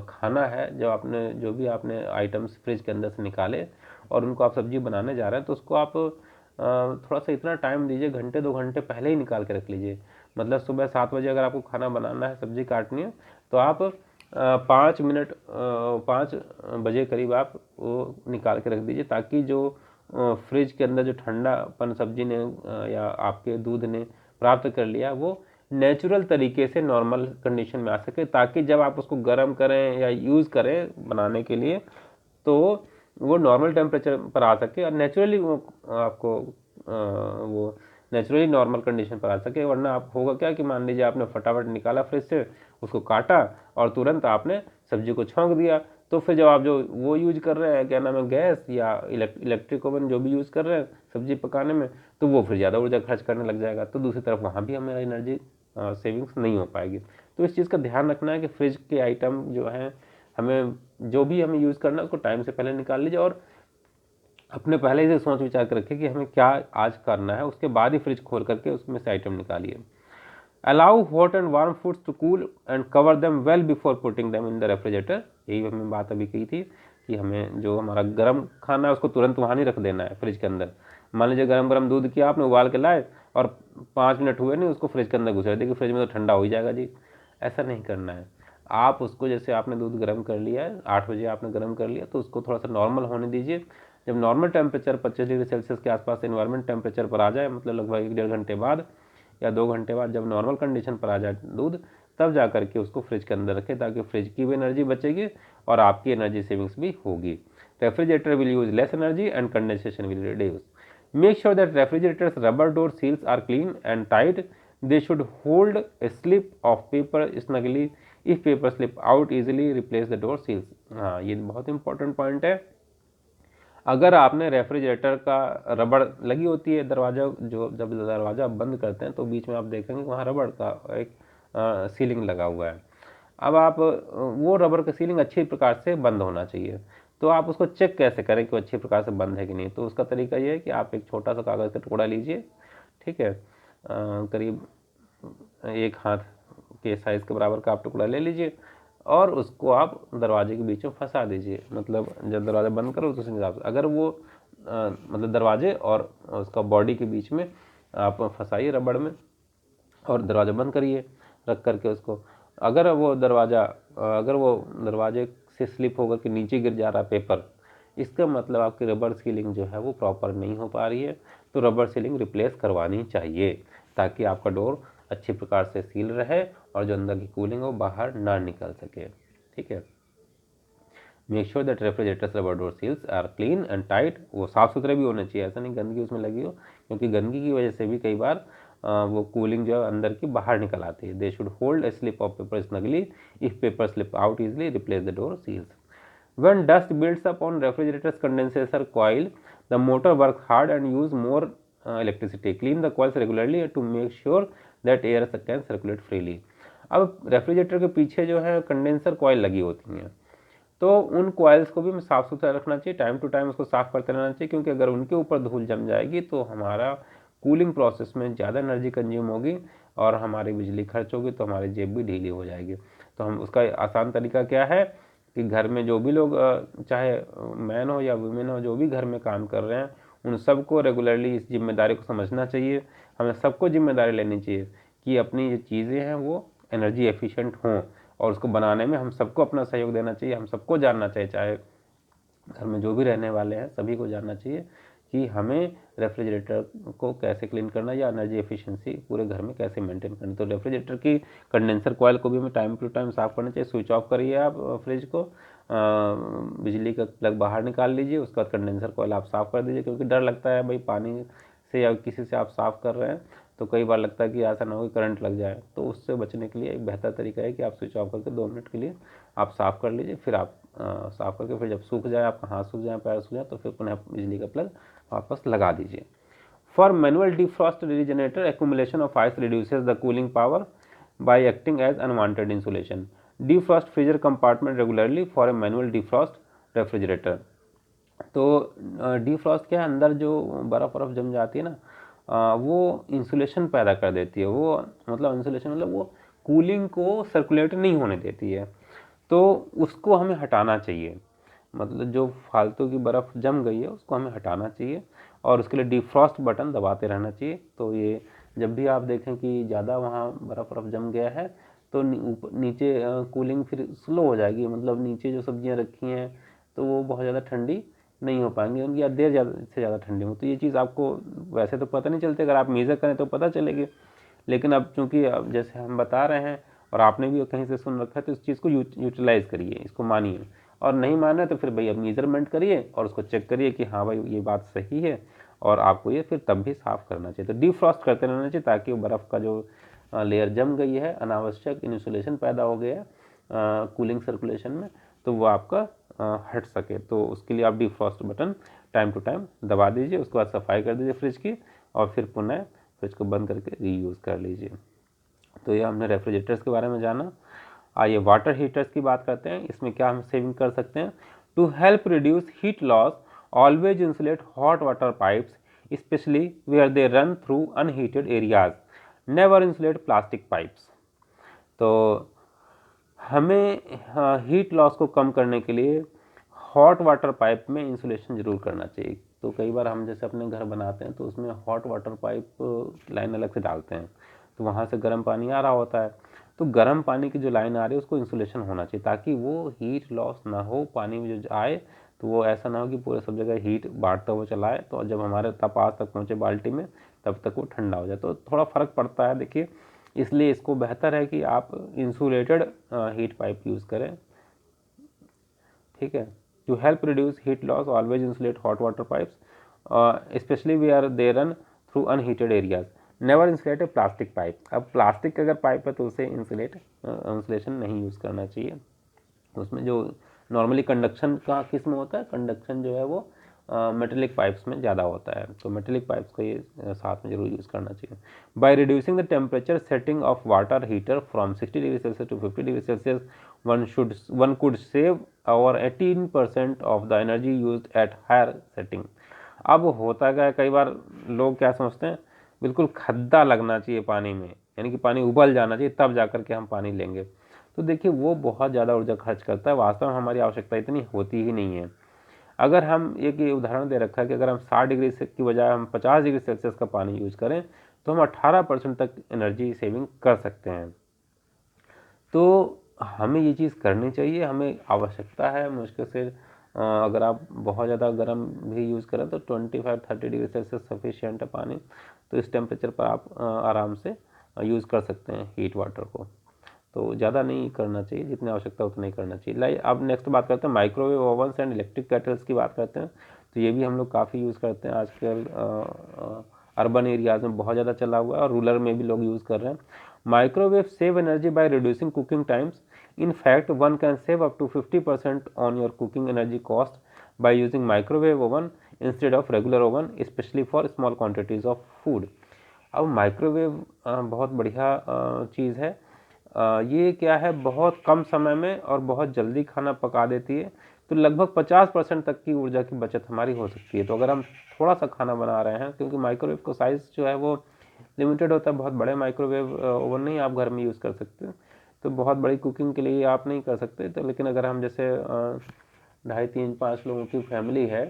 खाना है, जब आपने जो भी आपने आइटम्स फ्रिज के अंदर से निकाले और उनको आप सब्जी बनाने जा रहे हैं, तो उसको आप थोड़ा सा इतना टाइम दीजिए, घंटे 2 घंटे पहले ही निकाल के रख लीजिए। मतलब सुबह 7 बजे अगर आपको खाना बनाना है, सब्जी काटनी है, तो आप 5 बजे करीब आप वो निकाल के रख दीजिए, ताकि जो फ्रिज के अंदर जो ठंडापन सब्जी ने या आपके दूध ने प्राप्त कर लिया, वो नेचुरल तरीके से नॉर्मल कंडीशन में आ सके, ताकि जब आप उसको गर्म करें या यूज़ करें बनाने के लिए, तो वो नॉर्मल टेम्परेचर पर आ सके और नेचुरली वो आपको वो नेचुरली नॉर्मल कंडीशन पर आ सके। वरना आप होगा क्या कि मान लीजिए आपने फटाफट निकाला फ्रिज से, उसको काटा और तुरंत आपने सब्जी को छौंक दिया, तो फिर जब आप जो वो यूज कर रहे हैं, क्या नाम है, गैस या इलेक्ट्रिक ओवन जो भी यूज़ कर रहे हैं सब्जी पकाने में, तो वो फिर ज़्यादा ऊर्जा खर्च करने लग जाएगा। तो दूसरी तरफ वहाँ भी हमें एनर्जी सेविंग्स नहीं हो पाएगी। तो इस चीज़ का ध्यान रखना है कि फ्रिज के आइटम जो हैं, हमें जो भी हमें यूज़ करना है उसको टाइम से पहले निकाल लीजिए, और अपने पहले ही से सोच विचार कर रखें कि हमें क्या आज करना है, उसके बाद ही फ्रिज खोल करके उसमें से आइटम निकालिए। Allow hot and warm foods to cool and cover them well before putting them in the refrigerator. यही हमने बात अभी कही थी कि हमें जो हमारा गर्म खाना है उसको तुरंत वहाँ नहीं रख देना है फ्रिज के अंदर। मान लीजिए गर्म गर्म दूध किया आपने, उबाल के लाए और 5 मिनट हुए नहीं, उसको फ्रिज के अंदर घुसा देखिए फ्रिज में तो ठंडा हो ही जाएगा जी। ऐसा नहीं करना है। आप उसको, जैसे आपने दूध गर्म कर लिया है, 8 बजे आपने गर्म कर लिया, तो उसको थोड़ा सा नॉर्मल होने दीजिए। जब नॉर्मल टेम्परेचर 25 डिग्री सेल्सियस के आसपास इन्वायरमेंट टेम्परेचर पर आ जाए, मतलब लगभग 1-1.5 घंटे बाद या 2 घंटे बाद, जब नॉर्मल कंडीशन पर आ जाए दूध, तब जा करके उसको फ्रिज के अंदर रखें, ताकि फ्रिज की भी एनर्जी बचेगी और आपकी एनर्जी सेविंग्स भी होगी। Refrigerator will use less energy and condensation will reduce. Make sure that refrigerators rubber door seals are clean and tight. They should hold a slip of paper snugly. If paper slip out easily, replace the door seals. हाँ, ये बहुत important point है। अगर आपने refrigerator का रबड़ लगी होती है दरवाजा, जो जब दरवाज़ा बंद करते हैं तो बीच में आप देखेंगे वहाँ रबड़ का एक सीलिंग लगा हुआ है। अब आप वो रबर का सीलिंग अच्छी प्रकार से बंद होना चाहिए। तो आप उसको चेक कैसे करें कि वो अच्छी प्रकार से बंद है कि नहीं? तो उसका तरीका ये है कि आप एक छोटा सा कागज़ का टुकड़ा लीजिए, ठीक है, करीब 1 हाथ के साइज़ के बराबर का आप टुकड़ा ले लीजिए, और उसको आप दरवाजे के बीच में फंसा दीजिए। मतलब जब दरवाज़ा बंद करो तो उस हिसाब से, अगर वो मतलब दरवाजे और उसका बॉडी के बीच में आप फंसाइए रबड़ में और दरवाज़ा बंद करिए रख करके उसको। अगर वो दरवाजे से स्लिप होकर के नीचे गिर जा रहा है पेपर, इसका मतलब आपकी रबर सीलिंग जो है वो प्रॉपर नहीं हो पा रही है। तो रबर सीलिंग रिप्लेस करवानी चाहिए, ताकि आपका डोर अच्छी प्रकार से सील रहे और जो अंदर की कूलिंग है वो बाहर ना निकल सके। ठीक है। Make sure that refrigerators rubber door seals are clean and tight. वो साफ़ सुथरे भी होने चाहिए, ऐसा नहीं गंदगी उसमें लगी हो, क्योंकि गंदगी की वजह से भी कई बार वो कूलिंग जो है अंदर की बाहर निकल आती है। They should hold a slip of paper snugly. If paper slip out easily, replace the door seals. When dust builds up on refrigerator's condenser coil, the motor works hard and use more electricity. Clean the coils regularly to make sure that air can circulate freely. अब refrigerator के पीछे जो है condenser coil लगी होती हैं, तो उन कॉइल्स को भी हमें साफ़ सुथरा रखना चाहिए, टाइम टू टाइम उसको साफ़ करते रहना चाहिए, क्योंकि अगर उनके ऊपर धूल जम जाएगी तो हमारा कूलिंग प्रोसेस में ज़्यादा एनर्जी कंज्यूम होगी और हमारी बिजली खर्च होगी, तो हमारी जेब भी ढीली हो जाएगी। तो हम उसका आसान तरीका क्या है कि घर में जो भी लोग चाहे मैन हो या वुमेन हो, जो भी घर में काम कर रहे हैं, उन सबको रेगुलरली इस जिम्मेदारी को समझना चाहिए। हमें सबको जिम्मेदारी लेनी चाहिए कि अपनी जो चीज़ें हैं वो एनर्जी एफिशिएंट हों, और उसको बनाने में हम सबको अपना सहयोग देना चाहिए। हम सबको जानना चाहिए, चाहे घर में जो भी रहने वाले हैं सभी को जानना चाहिए कि हमें रेफ्रिजरेटर को कैसे क्लीन करना या एनर्जी एफिशिएंसी पूरे घर में कैसे मेंटेन करनी। तो रेफ्रिजरेटर की कंडेंसर कॉइल को भी हमें टाइम टू टाइम साफ़ करना चाहिए। स्विच ऑफ करिए आप फ्रिज को, बिजली का प्लग बाहर निकाल लीजिए, उसके बाद कंडेंसर कॉइल आप साफ़ कर दीजिए, क्योंकि डर लगता है भाई पानी से या किसी से आप साफ़ कर रहे हैं तो कई बार लगता है कि ऐसा ना हो कि करंट लग जाए। तो उससे बचने के लिए एक बेहतर तरीका है कि आप स्विच ऑफ करके 2 मिनट के लिए आप साफ़ कर लीजिए, फिर आप साफ़ करके फिर जब सूख जाए, आपका हाथ सूख जाए, पैर सूख जाए, तो फिर पुनः बिजली का प्लग वापस लगा दीजिए। For manual defrost regenerator, accumulation of ice reduces the cooling power by acting as unwanted insulation. Defrost freezer compartment regularly for a manual defrost refrigerator. तो defrost क्या है, अंदर जो बर्फ़ जम जाती है ना, वो इंसुलेशन पैदा कर देती है। वो मतलब इंसुलेशन मतलब वो कूलिंग को सर्कुलेट नहीं होने देती है, तो उसको हमें हटाना चाहिए। मतलब जो फालतू की बर्फ़ जम गई है उसको हमें हटाना चाहिए, और उसके लिए डिफ्रॉस्ट बटन दबाते रहना चाहिए। तो ये जब भी आप देखें कि ज़्यादा वहाँ बर्फ़ जम गया है तो नीचे कूलिंग फिर स्लो हो जाएगी। मतलब नीचे जो सब्जियाँ रखी हैं तो वो बहुत ज़्यादा ठंडी नहीं हो पाएंगी उनकी, या देर ज़्यादा से ज़्यादा ठंडी हो। तो ये चीज़ आपको वैसे तो पता नहीं चलती, अगर आप मेज़र करें तो पता चलेगी, लेकिन अब चूँकि अब जैसे हम बता रहे हैं और आपने भी कहीं से सुन रखा है, तो इस चीज़ को यूटिलाइज़ करिए, इसको मानिए। और नहीं मान रहे तो फिर भाई अब मेजरमेंट करिए और उसको चेक करिए कि हाँ भाई ये बात सही है, और आपको ये फिर तब भी साफ़ करना चाहिए। तो डिफ्रॉस्ट करते रहना चाहिए ताकि वो बर्फ़ का जो लेयर जम गई है, अनावश्यक इंसुलेशन पैदा हो गया है कूलिंग सर्कुलेशन में, तो वो आपका हट सके। तो उसके लिए आप defrost button time to time दबा दीजिए, उसके बाद सफाई कर दीजिए फ्रिज की, और फिर पुनः फ्रिज को बंद करके रीयूज़ कर लीजिए। तो ये हमने रेफ्रिजरेटर्स के बारे में जाना। आइए वाटर हीटर्स की बात करते हैं, इसमें क्या हम सेविंग कर सकते हैं। To help reduce heat loss, always insulate hot water pipes especially where they run through unheated areas, never insulate plastic pipes. तो हमें हीट लॉस को कम करने के लिए हॉट वाटर पाइप में इंसुलेशन ज़रूर करना चाहिए। तो कई बार हम जैसे अपने घर बनाते हैं तो उसमें हॉट वाटर पाइप लाइन अलग से डालते हैं, तो वहाँ से गर्म पानी आ रहा होता है, तो गर्म पानी की जो लाइन आ रही है उसको इंसुलेशन होना चाहिए ताकि वो हीट लॉस ना हो। पानी में जो आए तो वो ऐसा ना हो कि पूरे सब जगह हीट बांटता हुआ चला आए, तो जब हमारे पास तक पहुँचे बाल्टी में तब तक वो ठंडा हो जाए, तो थोड़ा फ़र्क पड़ता है देखिए। इसलिए इसको बेहतर है कि आप इंसुलेटेड हीट पाइप यूज़ करें, ठीक है। To help reduce heat loss always insulate hot water pipes especially we are they run through unheated areas, never insulate a plastic pipe. अब प्लास्टिक का अगर पाइप है तो उसे इंसुलेशन नहीं यूज़ करना चाहिए। उसमें जो नॉर्मली कंडक्शन का किस्म होता है, कंडक्शन जो है वो मेटेलिक पाइप्स में ज़्यादा होता है, तो मेटेलिक पाइप्स को ये साथ में जरूर यूज़ करना चाहिए। By reducing the temperature setting of water heater from 60 degree Celsius to 50 degree Celsius, one could save और 18% of the energy used at higher setting. अब होता क्या है, कई बार लोग क्या समझते हैं, बिल्कुल खद्दा लगना चाहिए पानी में, यानी कि पानी उबल जाना चाहिए तब जाकर के हम पानी लेंगे। तो देखिए वो बहुत ज़्यादा ऊर्जा खर्च करता है, वास्तव में हमारी आवश्यकता इतनी होती ही नहीं है। अगर हम एक ये उदाहरण दे रखा है कि अगर हम 60 डिग्री से की बजाय हम 50 डिग्री सेल्सियस का पानी यूज करें तो हम 18% तक एनर्जी सेविंग कर सकते हैं। तो हमें ये चीज़ करनी चाहिए, हमें आवश्यकता है। मुश्किल से अगर आप बहुत ज़्यादा गर्म भी यूज़ करें तो 25-30 डिग्री सेल्सियस सफिशिएंट है पानी, तो इस टेम्परेचर पर आप आराम से यूज़ कर सकते हैं हीट वाटर को। तो ज़्यादा नहीं करना चाहिए, जितनी आवश्यकता उतना ही करना चाहिए। लाइक अब नेक्स्ट बात करते हैं माइक्रोवेव ओवन्स एंड इलेक्ट्रिक केटल्स की बात करते हैं। तो ये भी हम लोग काफ़ी यूज़ करते हैं आजकल, अर्बन एरियाज़ में बहुत ज़्यादा चला हुआ है और रूरल में भी लोग यूज़ कर रहे हैं। Microwave save energy by reducing cooking times. In fact, one can save up to 50% on your cooking energy cost by using microwave oven instead of regular oven, especially for small quantities of food. अब microwave बहुत बढ़िया चीज़ है। ये क्या है, बहुत कम समय में और बहुत जल्दी खाना पका देती है। तो लगभग 50% तक की ऊर्जा की बचत हमारी हो सकती है। तो अगर हम थोड़ा सा खाना बना रहे हैं, क्योंकि माइक्रोवेव का साइज़ जो है वो लिमिटेड होता है, बहुत बड़े माइक्रोवेव ओवन नहीं आप घर में यूज़ कर सकते, तो बहुत बड़ी कुकिंग के लिए आप नहीं कर सकते। तो लेकिन अगर हम जैसे 2.5 3 5 लोगों की फैमिली है,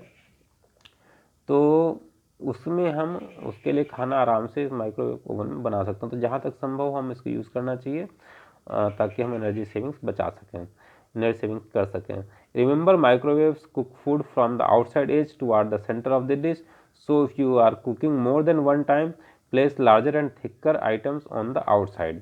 तो उसमें हम उसके लिए खाना आराम से माइक्रोवेव ओवन में बना सकते हैं। तो जहाँ तक संभव हम इसको यूज़ करना चाहिए, ताकि हम एनर्जी सेविंग्स बचा सकें, एनर्जी सेविंग्स कर सकें। Remember, microwaves cook food from the outside as toward the centre of the dish, so if you are cooking more than one time, place larger and thicker items on the outside.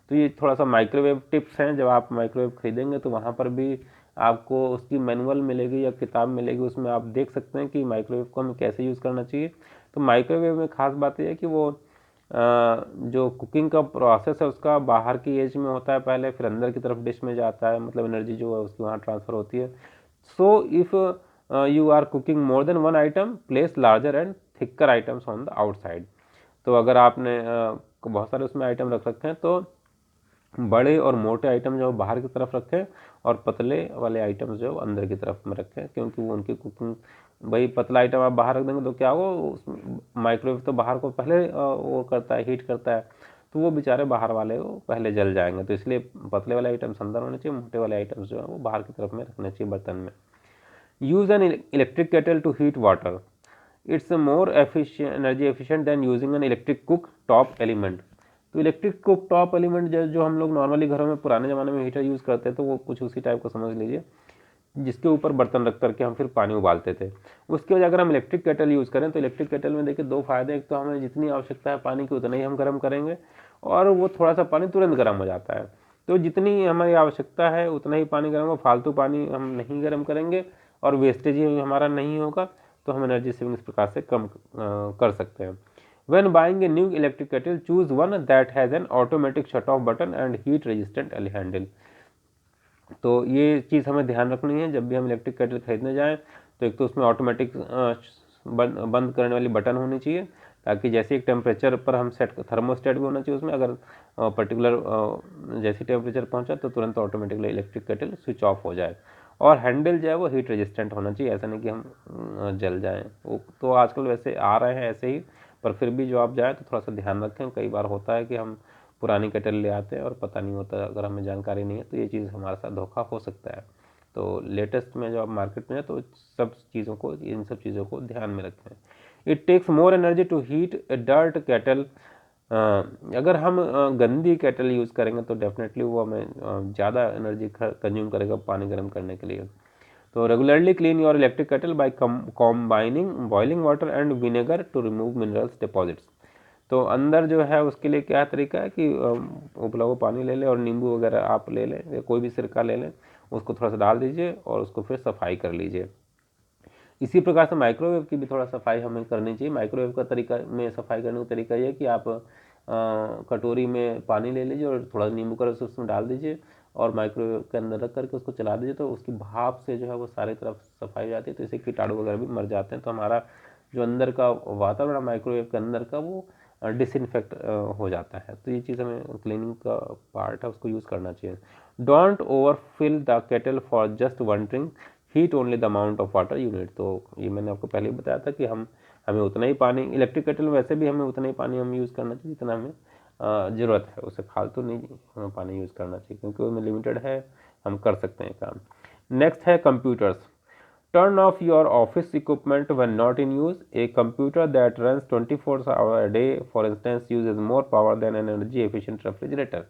तो ये थोड़ा सा microwave tips हैं। जब आप microwave खरीदेंगे तो वहाँ पर भी आपको उसकी मैनुअल मिलेगी या किताब मिलेगी, उसमें आप देख सकते हैं कि माइक्रोवेव को हमें कैसे यूज़ करना चाहिए। तो माइक्रोवेव में ख़ास बात यह है कि वो जो कुकिंग का प्रोसेस है उसका बाहर की एज में होता है पहले, फिर अंदर की तरफ डिश में जाता है, मतलब एनर्जी जो है उसकी वहाँ ट्रांसफ़र होती है। So if you are cooking more than one item, place larger and thicker items on the outside. तो अगर आपने बहुत सारे उसमें आइटम रख रखे हैं, तो बड़े और मोटे आइटम जो बाहर की तरफ रखें और पतले वाले आइटम्स जो अंदर की तरफ में रखें, क्योंकि वो उनकी कुकिंग, भाई पतला आइटम आप बाहर रख देंगे तो क्या होगा, माइक्रोवेव तो बाहर को पहले वो करता है, हीट करता है, तो वो बेचारे बाहर वाले वो पहले जल जाएंगे। तो इसलिए पतले वाले आइटम्स अंदर होने चाहिए, मोटे वाले आइटम्स जो है वो बाहर की तरफ में रखने चाहिए बर्तन में। Use an electric kettle to heat water, it's more energy efficient than using an electric cook top element. तो इलेक्ट्रिक कुक टॉप एलिमेंट जो हम लोग नॉर्मली घरों में पुराने ज़माने में हीटर यूज़ करते हैं, तो वो कुछ उसी टाइप का समझ लीजिए, जिसके ऊपर बर्तन रख करके हम फिर पानी उबालते थे। उसके वजह अगर हम इलेक्ट्रिक केटल यूज़ करें तो इलेक्ट्रिक केटल में देखिए दो फायदे, एक तो हमें जितनी आवश्यकता है पानी की उतना ही हम गर्म करेंगे, और वो थोड़ा सा पानी तुरंत गर्म हो जाता है। तो जितनी हमारी आवश्यकता है उतना ही पानी गर्म हो, फालतू पानी हम नहीं गर्म करेंगे और वेस्टेज ही हमारा नहीं होगा। तो हम एनर्जी सेविंग इस प्रकार से कम कर सकते हैं। When buying a new electric kettle, choose one that has an automatic shut-off button and heat-resistant handle. तो ये चीज़ हमें ध्यान रखनी है जब भी हम इलेक्ट्रिक केटल खरीदने जाएं, तो एक तो उसमें ऑटोमेटिक बंद करने वाली बटन होनी चाहिए, ताकि जैसे एक टेम्परेचर पर हम सेट, थर्मोस्टेट भी होना चाहिए उसमें, अगर पर्टिकुलर जैसे टेम्परेचर पहुंचा तो तुरंत automatically electric kettle switch off हो जाए। और हैंडल जो है वो हीट रेजिस्टेंट होना चाहिए, ऐसा नहीं कि हम जल जाएं। वो तो आजकल वैसे आ रहे हैं ऐसे ही, पर फिर भी जो आप जाएँ तो थोड़ा सा ध्यान रखें। कई बार होता है कि हम पुरानी केटल ले आते हैं और पता नहीं होता, अगर हमें जानकारी नहीं है तो ये चीज़ हमारे साथ धोखा हो सकता है। तो लेटेस्ट में जो आप मार्केट में है तो सब चीज़ों को, इन सब चीज़ों को ध्यान में रखें। It takes more energy to heat a dirt kettle. अगर हम गंदी केटल यूज़ करेंगे तो डेफिनेटली वो हमें ज़्यादा एनर्जी कंज्यूम करेगा पानी गर्म करने के लिए। तो regularly clean your electric kettle by combining boiling water and vinegar to remove minerals deposits. तो अंदर जो है उसके लिए क्या तरीका है कि उबला हुआ पानी ले लें और नींबू वगैरह आप ले लें या कोई भी सिरका ले लें, उसको थोड़ा सा डाल दीजिए और उसको फिर सफाई कर लीजिए। इसी प्रकार से माइक्रोवेव की भी थोड़ा सफाई हमें करनी चाहिए। माइक्रोवेव का तरीका में सफाई करने का तरीका ये है कि आप कटोरी में पानी ले लीजिए और थोड़ा नींबू का रस उसमें डाल दीजिए और माइक्रोवेव के अंदर रख करके उसको चला दीजिए, तो उसकी भाप से जो है वो सारी तरफ सफाई हो जाती है, तो इससे कीटाणु वगैरह भी मर जाते हैं। तो हमारा जो अंदर का वातावरण माइक्रोवेव के अंदर का वो डिसइंफेक्ट हो जाता है। तो ये चीज़ हमें क्लीनिंग का पार्ट है, उसको यूज़ करना चाहिए। Don't over fill the kettle for just one drink, heat only the amount of water you need. तो ये मैंने आपको पहले ही बताया था कि हमें उतना ही पानी, इलेक्ट्रिक केटल में वैसे भी हमें उतना ही पानी हम यूज़ करना चाहिए जितना हमें ज़रूरत है, उससे फालतू नहीं हमें पानी यूज़ करना चाहिए, क्योंकि उसमें लिमिटेड है, हम कर सकते हैं काम। नेक्स्ट है computers. Turn off your office equipment when not in use. A computer that runs 24 hours a day, for instance, uses more power than an energy efficient refrigerator.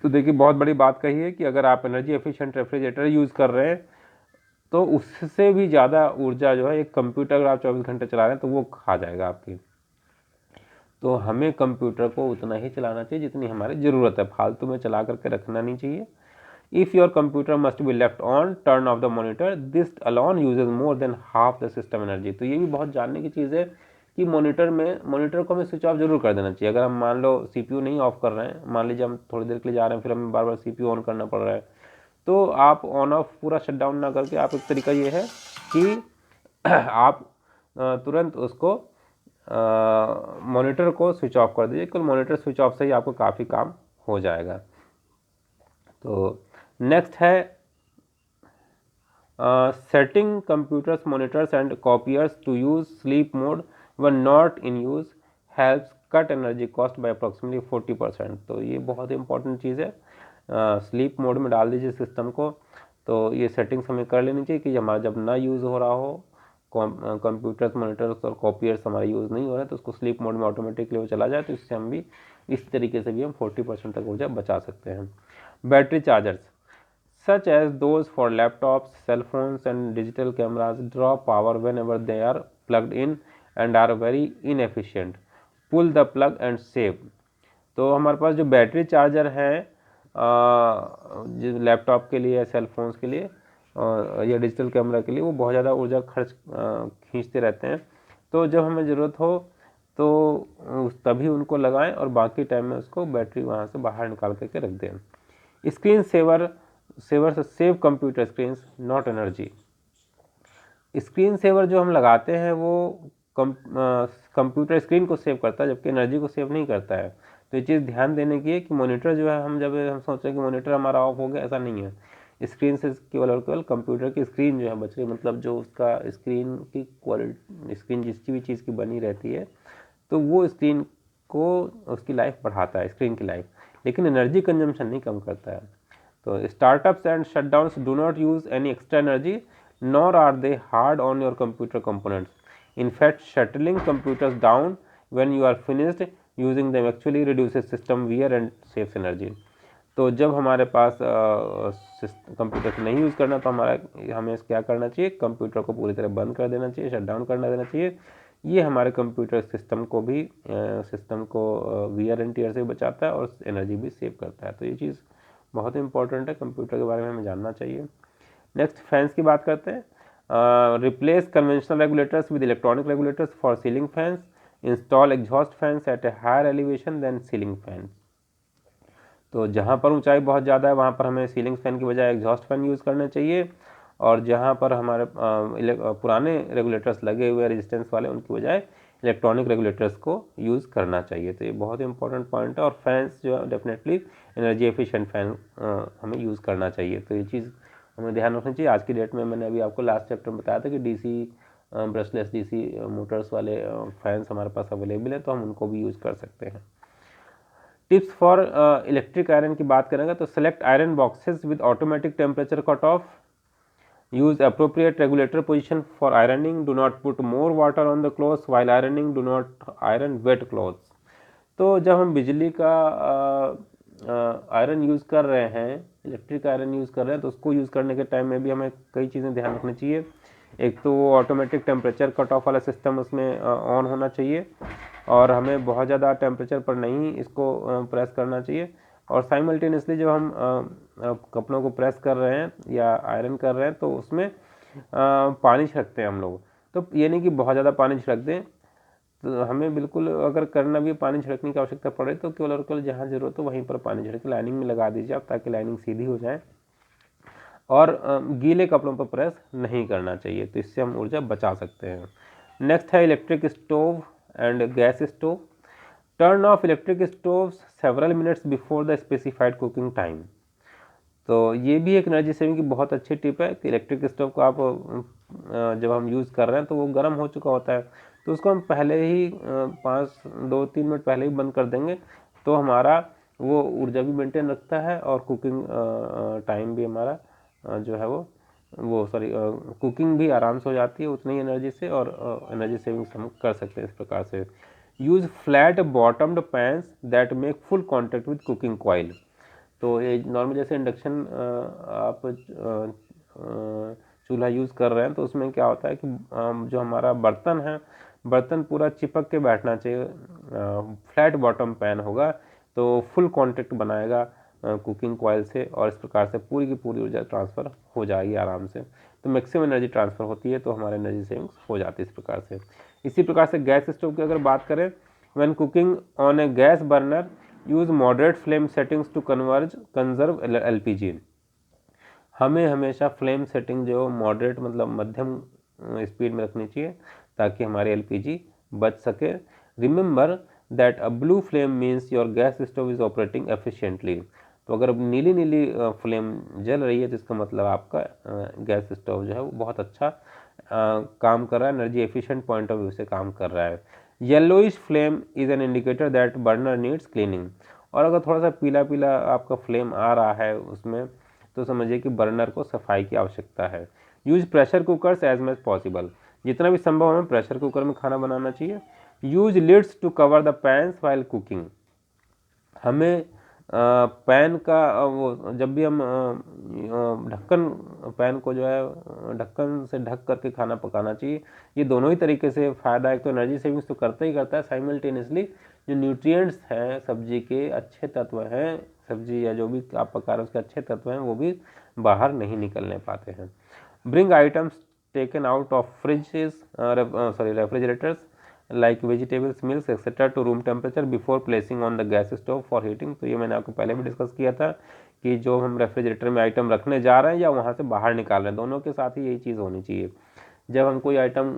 तो देखिए बहुत बड़ी बात कही है कि अगर आप एनर्जी एफिशिएंट रेफ्रिजरेटर यूज़ कर रहे हैं तो उससे भी ज़्यादा ऊर्जा जो है एक कंप्यूटर अगर आप 24 घंटे चला रहे हैं तो वो खा जाएगा आपकी। तो हमें कंप्यूटर को उतना ही चलाना चाहिए जितनी हमारी ज़रूरत है, फालतू में चला करके रखना नहीं चाहिए। If your computer must be left on, turn off the monitor. This alone uses more than half the system energy. तो ये भी बहुत जानने की चीज़ है कि मॉनिटर को हमें स्विच ऑफ जरूर कर देना चाहिए। अगर हम मान लो सीपीयू नहीं ऑफ कर रहे हैं, मान लीजिए हम थोड़ी देर के लिए जा रहे हैं फिर हमें बार बार सीपीयू ऑन करना पड़ रहा है, तो आप ऑन ऑफ पूरा शट डाउन ना करके आप, एक तरीका ये है कि आप तुरंत उसको मॉनिटर को स्विच ऑफ कर दीजिए। केवल मॉनिटर स्विच ऑफ से ही आपको काफ़ी काम हो जाएगा। तो नेक्स्ट है setting computers monitors and copiers to use sleep mode when not in use helps cut energy cost by approximately 40%। तो ये बहुत इंपॉर्टेंट चीज़ है, स्लीप मोड में डाल दीजिए सिस्टम को। तो ये सेटिंग्स हमें कर लेनी चाहिए कि हमारा जब ना यूज़ हो रहा हो, कंप्यूटर्स मॉनिटर्स और कॉपियर्स हमारा यूज़ नहीं हो रहा है, तो उसको स्लीप मोड में ऑटोमेटिकली वो चला जाए। तो इससे हम भी इस तरीके से भी हम 40% तक ऊर्जा बचा सकते हैं। Battery chargers such as those for laptops, cell phones and digital cameras draw power whenever they are plugged in and are very inefficient. Pull the plug and save. तो हमारे पास जो बैटरी चार्जर है जो लैपटॉप के लिए या cell phones के लिए या डिजिटल कैमरा के लिए, वो बहुत ज़्यादा ऊर्जा खर्च खींचते रहते हैं। तो जब हमें ज़रूरत हो तो तभी उनको लगाएं और बाकी टाइम में उसको बैटरी वहाँ से बाहर निकाल करके रख दें। Screen savers save computer screen not energy. Screen saver जो हम लगाते हैं वो कंप्यूटर स्क्रीन को सेव करता है, जबकि एनर्जी को सेव नहीं करता है। तो ये चीज़ ध्यान देने की है कि मॉनिटर जो है, जब हम सोच रहे हैं कि मॉनिटर हमारा ऑफ हो गया, ऐसा नहीं है। स्क्रीन से केवल और केवल कंप्यूटर की स्क्रीन जो है बच रही, मतलब जो उसका स्क्रीन की क्वालिटी, स्क्रीन जिस भी चीज़ की बनी रहती है, तो वो स्क्रीन को उसकी लाइफ बढ़ाता है, स्क्रीन की लाइफ, लेकिन एनर्जी कंजम्पशन नहीं कम करता है। तो startups and shutdowns do not use any extra energy, nor are they hard on your computer components. In fact, shutting computers down when you are finished using them actually reduces system wear and saves energy. तो जब हमारे पास computer को नहीं use करना, तो हमें क्या करना चाहिए, कंप्यूटर को पूरी तरह बंद कर देना चाहिए, शट डाउन करना देना चाहिए। ये हमारे कंप्यूटर सिस्टम को वियर एंड टियर से बचाता है और एनर्जी भी सेव करता है। तो ये चीज़ बहुत इंपॉर्टेंट है, कंप्यूटर के बारे में हमें जानना चाहिए। नेक्स्ट फैंस की बात करते हैं। Replace conventional regulators with electronic regulators for ceiling fans. Install exhaust fans at a higher elevation than ceiling fans. तो जहाँ पर ऊंचाई बहुत ज़्यादा है वहाँ पर हमें सीलिंग फैन की बजाय एग्जॉस्ट फैन यूज़ करना चाहिए, और जहाँ पर हमारे पुराने रेगुलेटर्स लगे हुए रेजिस्टेंस वाले, उनकी बजाय इलेक्ट्रॉनिक रेगुलेटर्स को यूज़ करना चाहिए। तो ये बहुत इंपॉर्टेंट पॉइंट है। और फैंस जो है डेफिनेटली एनर्जी एफिशिएंट फैन हमें यूज़ करना चाहिए। तो ये चीज़ हमें ध्यान रखनी चाहिए। आज की डेट में मैंने अभी आपको लास्ट चैप्टर में बताया था कि डीसी ब्रशलेस डीसी मोटर्स वाले फैंस हमारे पास अवेलेबल है, तो हम उनको भी यूज़ कर सकते हैं। टिप्स फॉर इलेक्ट्रिक आयरन की बात करेंगे तो select iron boxes with automatic temperature cut off, use appropriate regulator position for ironing, do not put more water on the clothes while ironing, do not iron wet clothes. तो जब हम बिजली का iron use कर रहे हैं, electric iron use कर रहे हैं, तो उसको यूज़ करने के टाइम में भी हमें कई चीज़ें ध्यान रखनी चाहिए। एक तो वो ऑटोमेटिक टेम्परेचर कट ऑफ वाला सिस्टम उसमें ऑन होना चाहिए, और हमें बहुत ज़्यादा टेम्परेचर पर नहीं इसको प्रेस करना चाहिए। और साइमल्टेनियसली जब हम कपड़ों को प्रेस कर रहे हैं या आयरन कर रहे हैं, तो उसमें पानी छिड़कते हैं हम लोग। तो ये नहीं कि बहुत ज़्यादा पानी छिड़क दें, तो हमें बिल्कुल अगर करना भी पानी छिड़कने की आवश्यकता पड़े तो केवल और केवल जहाँ ज़रूरत हो वहीं पर पानी छिड़क लाइनिंग में लगा दीजिए आप, ताकि लाइनिंग सीधी हो जाए। और गीले कपड़ों पर प्रेस नहीं करना चाहिए, तो इससे हम ऊर्जा बचा सकते हैं। नेक्स्ट है electric stove and gas stove. Turn off electric stove several minutes before the specified cooking time. तो ये भी एक एनर्जी सेविंग की बहुत अच्छी टिप है कि इलेक्ट्रिक स्टोव को आप जब हम यूज़ कर रहे हैं तो वो गर्म हो चुका होता है, तो उसको हम पहले ही 2-3 मिनट पहले ही बंद कर देंगे, तो हमारा वो ऊर्जा भी मेंटेन रखता है और कुकिंग टाइम भी हमारा जो है वो कुकिंग भी आराम से हो जाती है उतनी एनर्जी से, और एनर्जी सेविंग्स हम कर सकते हैं इस प्रकार से। Use flat bottomed pans that make full contact with cooking coil. तो ये नॉर्मल जैसे इंडक्शन आप चूल्हा यूज़ कर रहे हैं, तो उसमें क्या होता है कि जो हमारा बर्तन पूरा चिपक के बैठना चाहिए। फ्लैट बॉटम पैन होगा तो फुल कॉन्टैक्ट बनाएगा कुकिंग कॉइल से, और इस प्रकार से पूरी की पूरी ऊर्जा ट्रांसफ़र हो जाएगी आराम से। तो मैक्सिमम एनर्जी ट्रांसफ़र होती है, तो हमारे एनर्जी सेविंग्स हो जाती है इस प्रकार से। इसी प्रकार से गैस स्टोव की अगर बात करें, when cooking on a gas burner use moderate flame settings to conserve LPG. हमें हमेशा फ्लेम सेटिंग जो मॉडरेट मतलब मध्यम स्पीड में रखनी चाहिए, ताकि हमारी एलपीजी बच सके। Remember that a blue flame means your gas stove is operating efficiently. तो अगर नीली नीली फ्लेम जल रही है तो इसका मतलब आपका गैस स्टोव जो है वो बहुत अच्छा काम कर रहा है, energy efficient point of view से काम कर रहा है। Yellowish flame is an indicator that burner needs cleaning. और अगर थोड़ा सा पीला पीला आपका फ्लेम आ रहा है उसमें, तो समझिए कि बर्नर को सफाई की आवश्यकता है। Use pressure cookers as much possible, जितना भी संभव हमें प्रेशर कुकर में खाना बनाना चाहिए। Use lids to cover the pans while cooking, हमें पैन का वो जब भी हम ढक्कन पैन को जो है ढक्कन से ढक करके खाना पकाना चाहिए। ये दोनों ही तरीके से फ़ायदा, एक तो एनर्जी सेविंग्स तो करता ही करता है, साइमल्टेनियसली जो न्यूट्रिएंट्स हैं सब्जी के अच्छे तत्व हैं, सब्जी या जो भी आप पका रहे हैं उसके अच्छे तत्व हैं वो भी बाहर नहीं निकलने पाते हैं। Bring items taken out of fridges refrigerators like vegetables, milk etcetera to room temperature before placing on the gas stove for heating. तो ये मैंने आपको पहले भी डिस्कस किया था कि जो हम रेफ्रिजरेटर में आइटम रखने जा रहे हैं या वहाँ से बाहर निकाल रहे हैं, दोनों के साथ ही यही चीज़ होनी चाहिए। जब हम कोई आइटम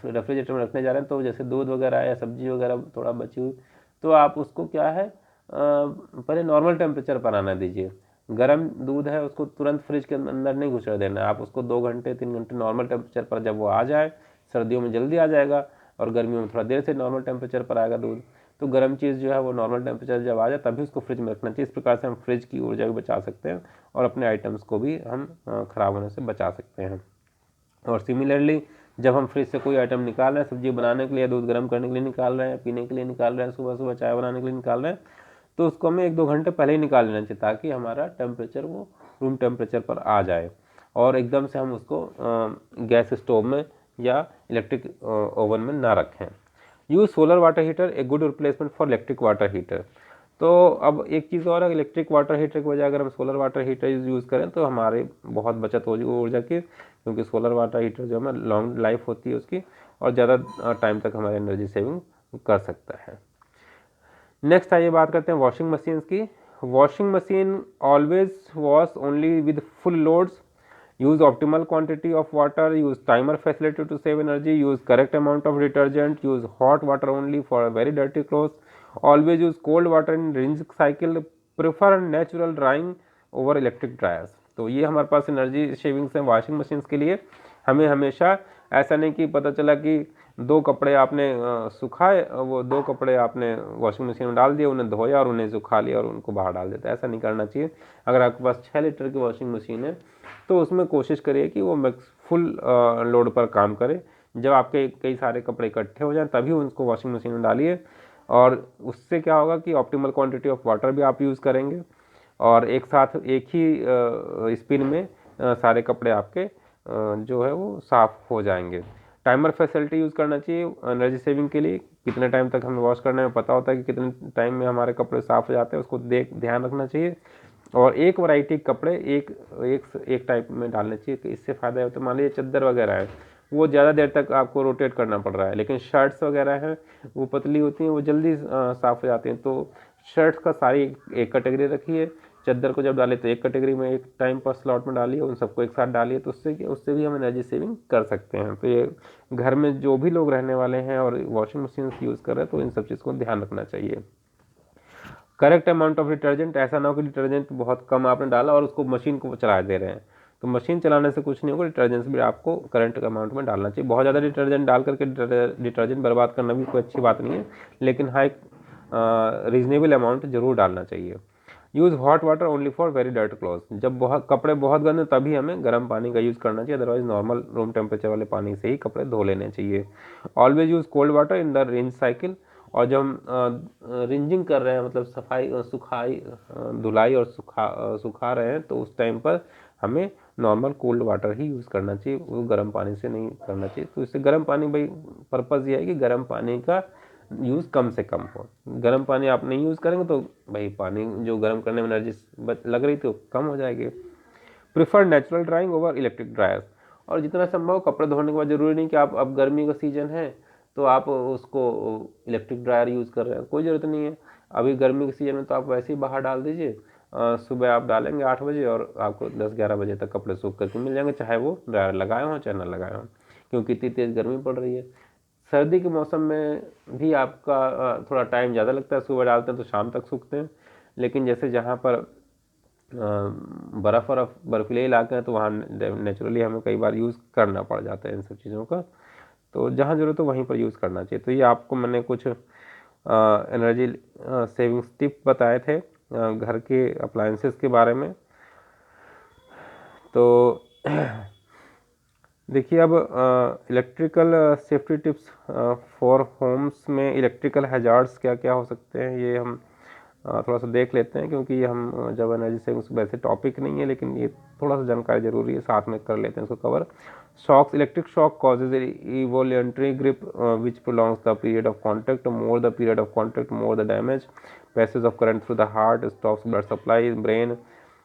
रेफ्रिजरेटर में रखने जा रहे हैं, तो जैसे दूध वगैरह या सब्जी वगैरह थोड़ा बची हुई, तो आप उसको क्या है पहले नॉर्मल टेम्परेचर पर आना दीजिए। गर्म दूध है उसको तुरंत फ्रिज के अंदर नहीं घुस देना, आप उसको 2 घंटे 3 घंटे नॉर्मल टेम्परेचर पर जब वो आ जाए, सर्दियों में जल्दी आ जाएगा और गर्मियों में थोड़ा देर से नॉर्मल टेम्परेचर पर आएगा दूध, तो गर्म चीज़ जो है वो नॉर्मल टेम्परेचर जब आ जाए तभी उसको फ्रिज में रखना चाहिए। इस प्रकार से हम फ्रिज की ऊर्जा भी बचा सकते हैं और अपने आइटम्स को भी हम ख़राब होने से बचा सकते हैं। और सिमिलरली जब हम फ्रिज से कोई आइटम निकाल रहे हैं, सब्जी बनाने के लिए, दूध गर्म करने के लिए निकाल रहे हैं, पीने के लिए निकाल रहे हैं, सुबह सुबह चाय बनाने के लिए निकाल रहे हैं, तो उसको हमें 1-2 घंटे पहले ही निकाल लेना चाहिए ताकि हमारा टेम्परेचर वो रूम टेम्परेचर पर आ जाए और एकदम से हम उसको गैस स्टोव में या इलेक्ट्रिक ओवन में ना रखें। Use solar water heater a good replacement for electric water heater. तो अब एक चीज़ और है, इलेक्ट्रिक वाटर हीटर की बजाय अगर हम सोलर वाटर हीटर यूज़ करें तो हमारे बहुत बचत होगी ऊर्जा की, क्योंकि सोलर वाटर हीटर जो है लॉन्ग लाइफ होती है उसकी और ज़्यादा टाइम तक हमारी एनर्जी सेविंग कर सकता है। नेक्स्ट आइए बात करते हैं वॉशिंग मशीन की। Washing machine always wash only with full loads, use optimal quantity of water, use timer facility to save energy, use correct amount of detergent, use hot water only for very dirty clothes, always use cold water in rinse cycle, prefer natural drying over electric dryers। तो ये हमारे पास energy savings हैं washing machines के लिए। हमें हमेशा ऐसा नहीं कि पता चला कि 2 कपड़े आपने सुखाए, वो 2 कपड़े आपने वॉशिंग मशीन में डाल दिए, उन्हें धोया और उन्हें सुखा लिया और उनको बाहर डाल देता, ऐसा नहीं करना चाहिए। अगर आपके पास 6 लीटर की वॉशिंग मशीन है तो उसमें कोशिश करिए कि वो फुल लोड पर काम करे। जब आपके कई सारे कपड़े इकट्ठे हो जाएं तभी उनको वॉशिंग मशीन में डालिए और उससे क्या होगा कि ऑप्टिमल क्वांटिटी ऑफ वाटर भी आप यूज़ करेंगे और एक साथ एक ही स्पिन में सारे कपड़े आपके जो है वो साफ़ हो जाएंगे। टाइमर फैसिलिटी यूज़ करना चाहिए एनर्जी सेविंग के लिए। कितने टाइम तक हमें वॉश करने में पता होता है कि कितने टाइम में हमारे कपड़े साफ़ हो जाते हैं, उसको ध्यान रखना चाहिए और एक वैरायटी के कपड़े एक टाइप में डालने चाहिए। कि इससे फ़ायदा है तो मान लीजिए चद्दर वगैरह है वो ज़्यादा देर तक आपको रोटेट करना पड़ रहा है, लेकिन शर्ट्स वगैरह हैं वो पतली होती हैं, वो जल्दी साफ़ हो जाती हैं। तो शर्ट्स का सारी एक कैटेगरी रखिए, चद्दर को जब डाले तो एक कैटेगरी में एक टाइम पर स्लॉट में डालिए, उन सबको एक साथ डालिए, तो उससे भी हम एनर्जी सेविंग कर सकते हैं। तो ये घर में जो भी लोग रहने वाले हैं और वॉशिंग मशीन यूज़ कर रहे हैं तो इन सब चीज़ को ध्यान रखना चाहिए। करेक्ट अमाउंट ऑफ डिटर्जेंट, ऐसा ना हो कि डिटर्जेंट बहुत कम आपने डाला और उसको मशीन को चला दे रहे हैं, तो मशीन चलाने से कुछ नहीं होगा। डिटर्जेंट भी आपको करेक्ट अमाउंट में डालना चाहिए। बहुत ज़्यादा डिटर्जेंट डाल करके डिटर्जेंट बर्बाद करना भी कोई अच्छी बात नहीं है, लेकिन हाँ एक रीजनेबल अमाउंट जरूर डालना चाहिए। Use hot water only for very dirt cloth, जब कपड़े बहुत गंदे तभी हमें गर्म पानी का यूज़ करना चाहिए, अदरवाइज नॉर्मल रूम टेम्परेचर वाले पानी से ही कपड़े धो लेने चाहिए। Always use cold water in the rinse cycle, और जब हम रिंजिंग कर रहे हैं मतलब सफाई धुलाई और सुखा रहे हैं तो उस टाइम पर हमें नॉर्मल कोल्ड वाटर ही यूज़ करना चाहिए, वो गर्म पानी से नहीं करना चाहिए। तो इससे गर्म पानी भाई पर्पज़ ये है कि गर्म पानी का यूज़ कम से कम हो। गर्म पानी आप नहीं यूज़ करेंगे तो भाई पानी जो गर्म करने में एनर्जी लग रही थी वो कम हो जाएगी। Prefer natural drying over electric dryers, और जितना संभव कपड़े धोने के बाद ज़रूरी नहीं कि आप अब गर्मी का सीजन है तो आप उसको इलेक्ट्रिक ड्रायर यूज़ कर रहे हैं, कोई ज़रूरत नहीं है। अभी गर्मी के सीजन में तो आप वैसे ही बाहर डाल दीजिए, सुबह आप डालेंगे 8 बजे और आपको 10-11 बजे तक कपड़े सूख करके मिल जाएंगे, चाहे वो ड्रायर लगाए हों चाहे ना लगाए हों, क्योंकि इतनी तेज़ गर्मी पड़ रही है। सर्दी के मौसम में भी आपका थोड़ा टाइम ज़्यादा लगता है, सुबह डालते हैं तो शाम तक सूखते हैं, लेकिन जैसे जहाँ पर बर्फ़ और बर्फीले इलाके हैं तो वहाँ नेचुरली हमें कई बार यूज़ करना पड़ जाता है इन सब चीज़ों का। तो जहाँ ज़रूरत हो वहीं पर यूज़ करना चाहिए। तो ये आपको मैंने कुछ एनर्जी सेविंग्स टिप बताए थे घर के अप्लायंसेस के बारे में। तो देखिए अब electrical safety tips for homes में इलेक्ट्रिकल हैजार्ड्स क्या क्या हो सकते हैं, ये हम थोड़ा सा देख लेते हैं, क्योंकि ये हम जब एनर्जी सेविंग्स वैसे टॉपिक नहीं है लेकिन ये थोड़ा सा जानकारी जरूरी है, साथ में कर लेते हैं इसको cover. Shocks, electric shock causes involuntary grip which prolongs the period of contact, more the period of contact more the damage, passage of current through the heart, stops blood supply brain,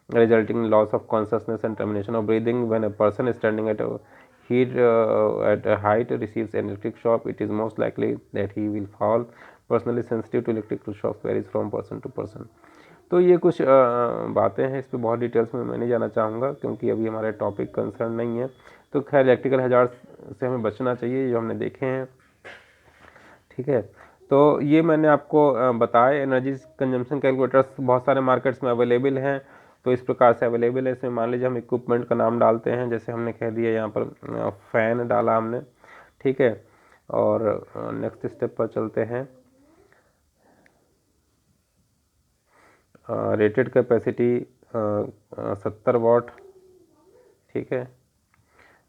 resulting in loss of consciousness and termination of breathing. When a person is standing at a height receives an electric shock, it is most likely that he will fall. Personally sensitive to electrical shocks varies from person to person. तो ये कुछ बातें हैं, इस पर बहुत details में मैं नहीं जाना चाहूँगा क्योंकि अभी हमारे टॉपिक कंसर्न नहीं है। तो खैर इलेक्ट्रिकल हैजार्ड्स से हमें बचना चाहिए, जो हमने देखे हैं, ठीक है। तो ये मैंने आपको बताया। एनर्जी कंजम्पशन कैलकुलेटर्स बहुत सारे मार्केट्स में अवेलेबल हैं, तो इस प्रकार से अवेलेबल है। इसमें मान लीजिए हम इक्विपमेंट का नाम डालते हैं, जैसे हमने कह दिया यहाँ पर फ़ैन डाला हमने, ठीक है। और नेक्स्ट स्टेप पर चलते हैं। रेटेड कैपेसिटी 70 वाट, ठीक है।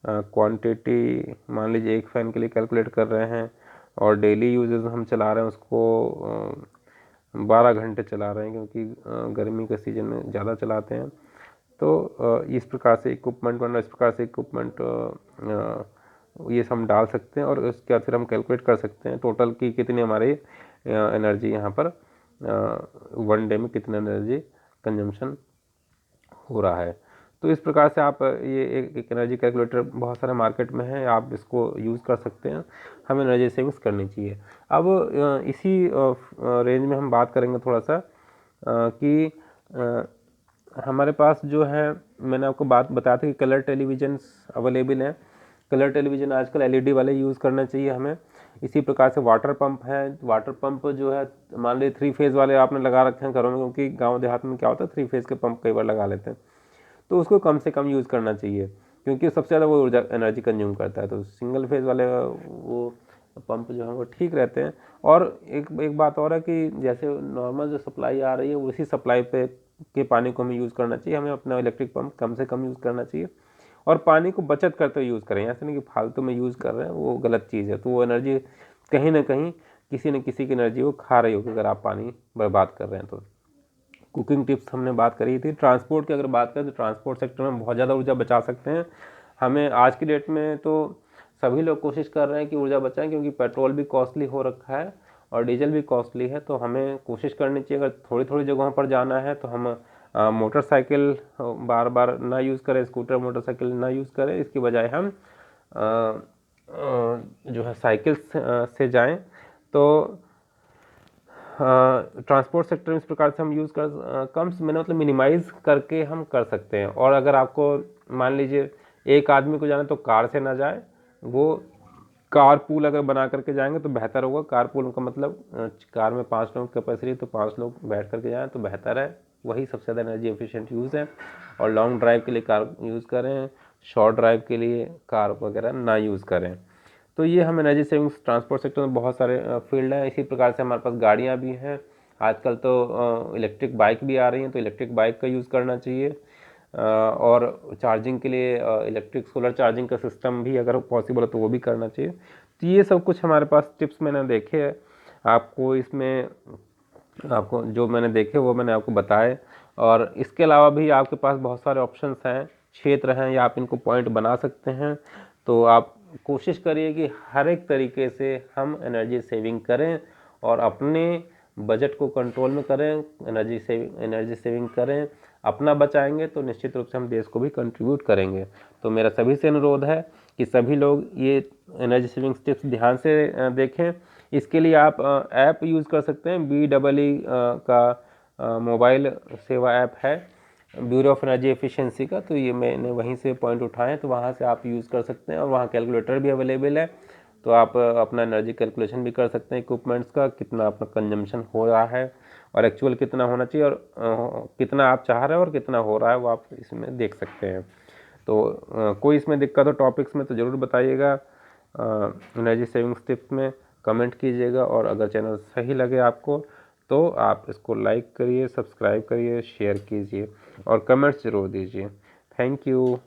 क्वांटिटी मान लीजिए एक फ़ैन के लिए कैलकुलेट कर रहे हैं और डेली यूजेस हम चला रहे हैं उसको 12 घंटे चला रहे हैं, क्योंकि गर्मी के सीज़न में ज़्यादा चलाते हैं। तो इस प्रकार से इक्विपमेंट वरना इस प्रकार से इक्विपमेंट ये हम डाल सकते हैं और उसके बाद फिर हम कैलकुलेट कर सकते हैं टोटल की कितनी हमारी एनर्जी यहाँ पर वन डे में कितना एनर्जी कंजम्पशन हो रहा है। तो इस प्रकार से आप ये एक एनर्जी कैलकुलेटर बहुत सारे मार्केट में है, आप इसको यूज़ कर सकते हैं। हमें एनर्जी सेविंग्स करनी चाहिए। अब इसी रेंज में हम बात करेंगे थोड़ा सा कि हमारे पास जो है, मैंने आपको बात बताया था कि कलर टेलीविजन्स अवेलेबल हैं। कलर टेलीविज़न आजकल एलईडी वाले यूज़ करना चाहिए हमें। इसी प्रकार से वाटर पंप है। वाटर पंप जो है मान लीजिए 3 फेज़ वाले आपने लगा रखे हैं घरों में, क्योंकि गांव देहात में क्या होता है 3 फेज़ के पंप कई बार लगा लेते हैं, तो उसको कम से कम यूज़ करना चाहिए, क्योंकि सबसे ज़्यादा वो ऊर्जा एनर्जी कंज्यूम करता है। तो सिंगल फेज़ वाले वो पंप जो है वो ठीक रहते हैं। और एक बात और है कि जैसे नॉर्मल जो सप्लाई आ रही है उसी सप्लाई पे के पानी को हमें यूज़ करना चाहिए। हमें अपना इलेक्ट्रिक पंप कम से कम यूज़ करना चाहिए और पानी को बचत करते हुए यूज़ करें। ऐसा नहीं कि फालतू में यूज़ कर रहे हैं, वो गलत चीज़ है। तो वो एनर्जी कहीं ना कहीं किसी न किसी की एनर्जी वो खा रही होगी अगर आप पानी बर्बाद कर रहे हैं तो। कुकिंग टिप्स हमने बात करी थी। ट्रांसपोर्ट की अगर बात करें तो ट्रांसपोर्ट सेक्टर में बहुत ज़्यादा ऊर्जा बचा सकते हैं। हमें आज की डेट में तो सभी लोग कोशिश कर रहे हैं कि ऊर्जा बचाएं, क्योंकि पेट्रोल भी कॉस्टली हो रखा है और डीजल भी कॉस्टली है। तो हमें कोशिश करनी चाहिए, अगर थोड़ी थोड़ी जगहों पर जाना है तो हम मोटरसाइकिल बार बार ना यूज़ करें, स्कूटर मोटरसाइकिल ना यूज़ करें, इसकी बजाय हम जो है साइकिल से जाएं। तो ट्रांसपोर्ट सेक्टर में इस प्रकार से हम यूज़ कर कम मैंने मतलब मिनिमाइज़ करके हम कर सकते हैं। और अगर आपको मान लीजिए एक आदमी को जाना तो कार से ना जाए, वो कार पूल अगर बना करके जाएंगे तो बेहतर होगा। कार पूल का मतलब कार में 5 लोग कैपेसिटी, तो 5 लोग बैठ करके जाएं तो बेहतर है, वही सबसे ज़्यादा एनर्जी एफिशिएंट यूज़ है। और लॉन्ग ड्राइव के लिए कार यूज़ करें, शॉर्ट ड्राइव के लिए कार वगैरह ना यूज़ करें। तो ये हम एनर्जी सेविंग्स ट्रांसपोर्ट सेक्टर में बहुत सारे फील्ड हैं। इसी प्रकार से हमारे पास गाड़ियाँ भी हैं। आजकल तो इलेक्ट्रिक बाइक भी आ रही हैं, तो इलेक्ट्रिक बाइक का यूज़ करना चाहिए। और चार्जिंग के लिए इलेक्ट्रिक सोलर चार्जिंग का सिस्टम भी अगर पॉसिबल है तो वो भी करना चाहिए। तो ये सब कुछ हमारे पास टिप्स मैंने देखे हैं। आपको इसमें आपको जो मैंने देखे वो मैंने आपको बताए। और इसके अलावा भी आपके पास बहुत सारे ऑप्शंस हैं, क्षेत्र हैं, या आप इनको पॉइंट बना सकते हैं। तो आप कोशिश करिए कि हर एक तरीके से हम एनर्जी सेविंग करें और अपने बजट को कंट्रोल में करें। एनर्जी सेविंग करें, अपना बचाएंगे तो निश्चित रूप से हम देश को भी कंट्रीब्यूट करेंगे। तो मेरा सभी से अनुरोध है कि सभी लोग ये एनर्जी सेविंग टिप्स ध्यान से देखें। इसके लिए आप ऐप यूज़ कर सकते हैं। BEE का मोबाइल सेवा ऐप है, ब्यूरो ऑफ एनर्जी एफिशिएंसी का। तो ये मैंने वहीं से पॉइंट उठाए, तो वहाँ से आप यूज़ कर सकते हैं। और वहाँ कैलकुलेटर भी अवेलेबल है, तो आप अपना एनर्जी कैलकुलेशन भी कर सकते हैं। इक्विपमेंट्स का कितना अपना कंजम्पशन हो रहा है और एक्चुअल कितना होना चाहिए और कितना आप चाह रहे हो और कितना हो रहा है वो आप इसमें देख सकते हैं। तो कोई इसमें दिक्कत हो टॉपिक्स में तो ज़रूर बताइएगा, एनर्जी सेविंग्स टिप्स में कमेंट कीजिएगा। और अगर चैनल सही लगे आपको तो आप इसको लाइक करिए, सब्सक्राइब करिए, शेयर कीजिए और कमेंट्स ज़रूर दीजिए। Thank you.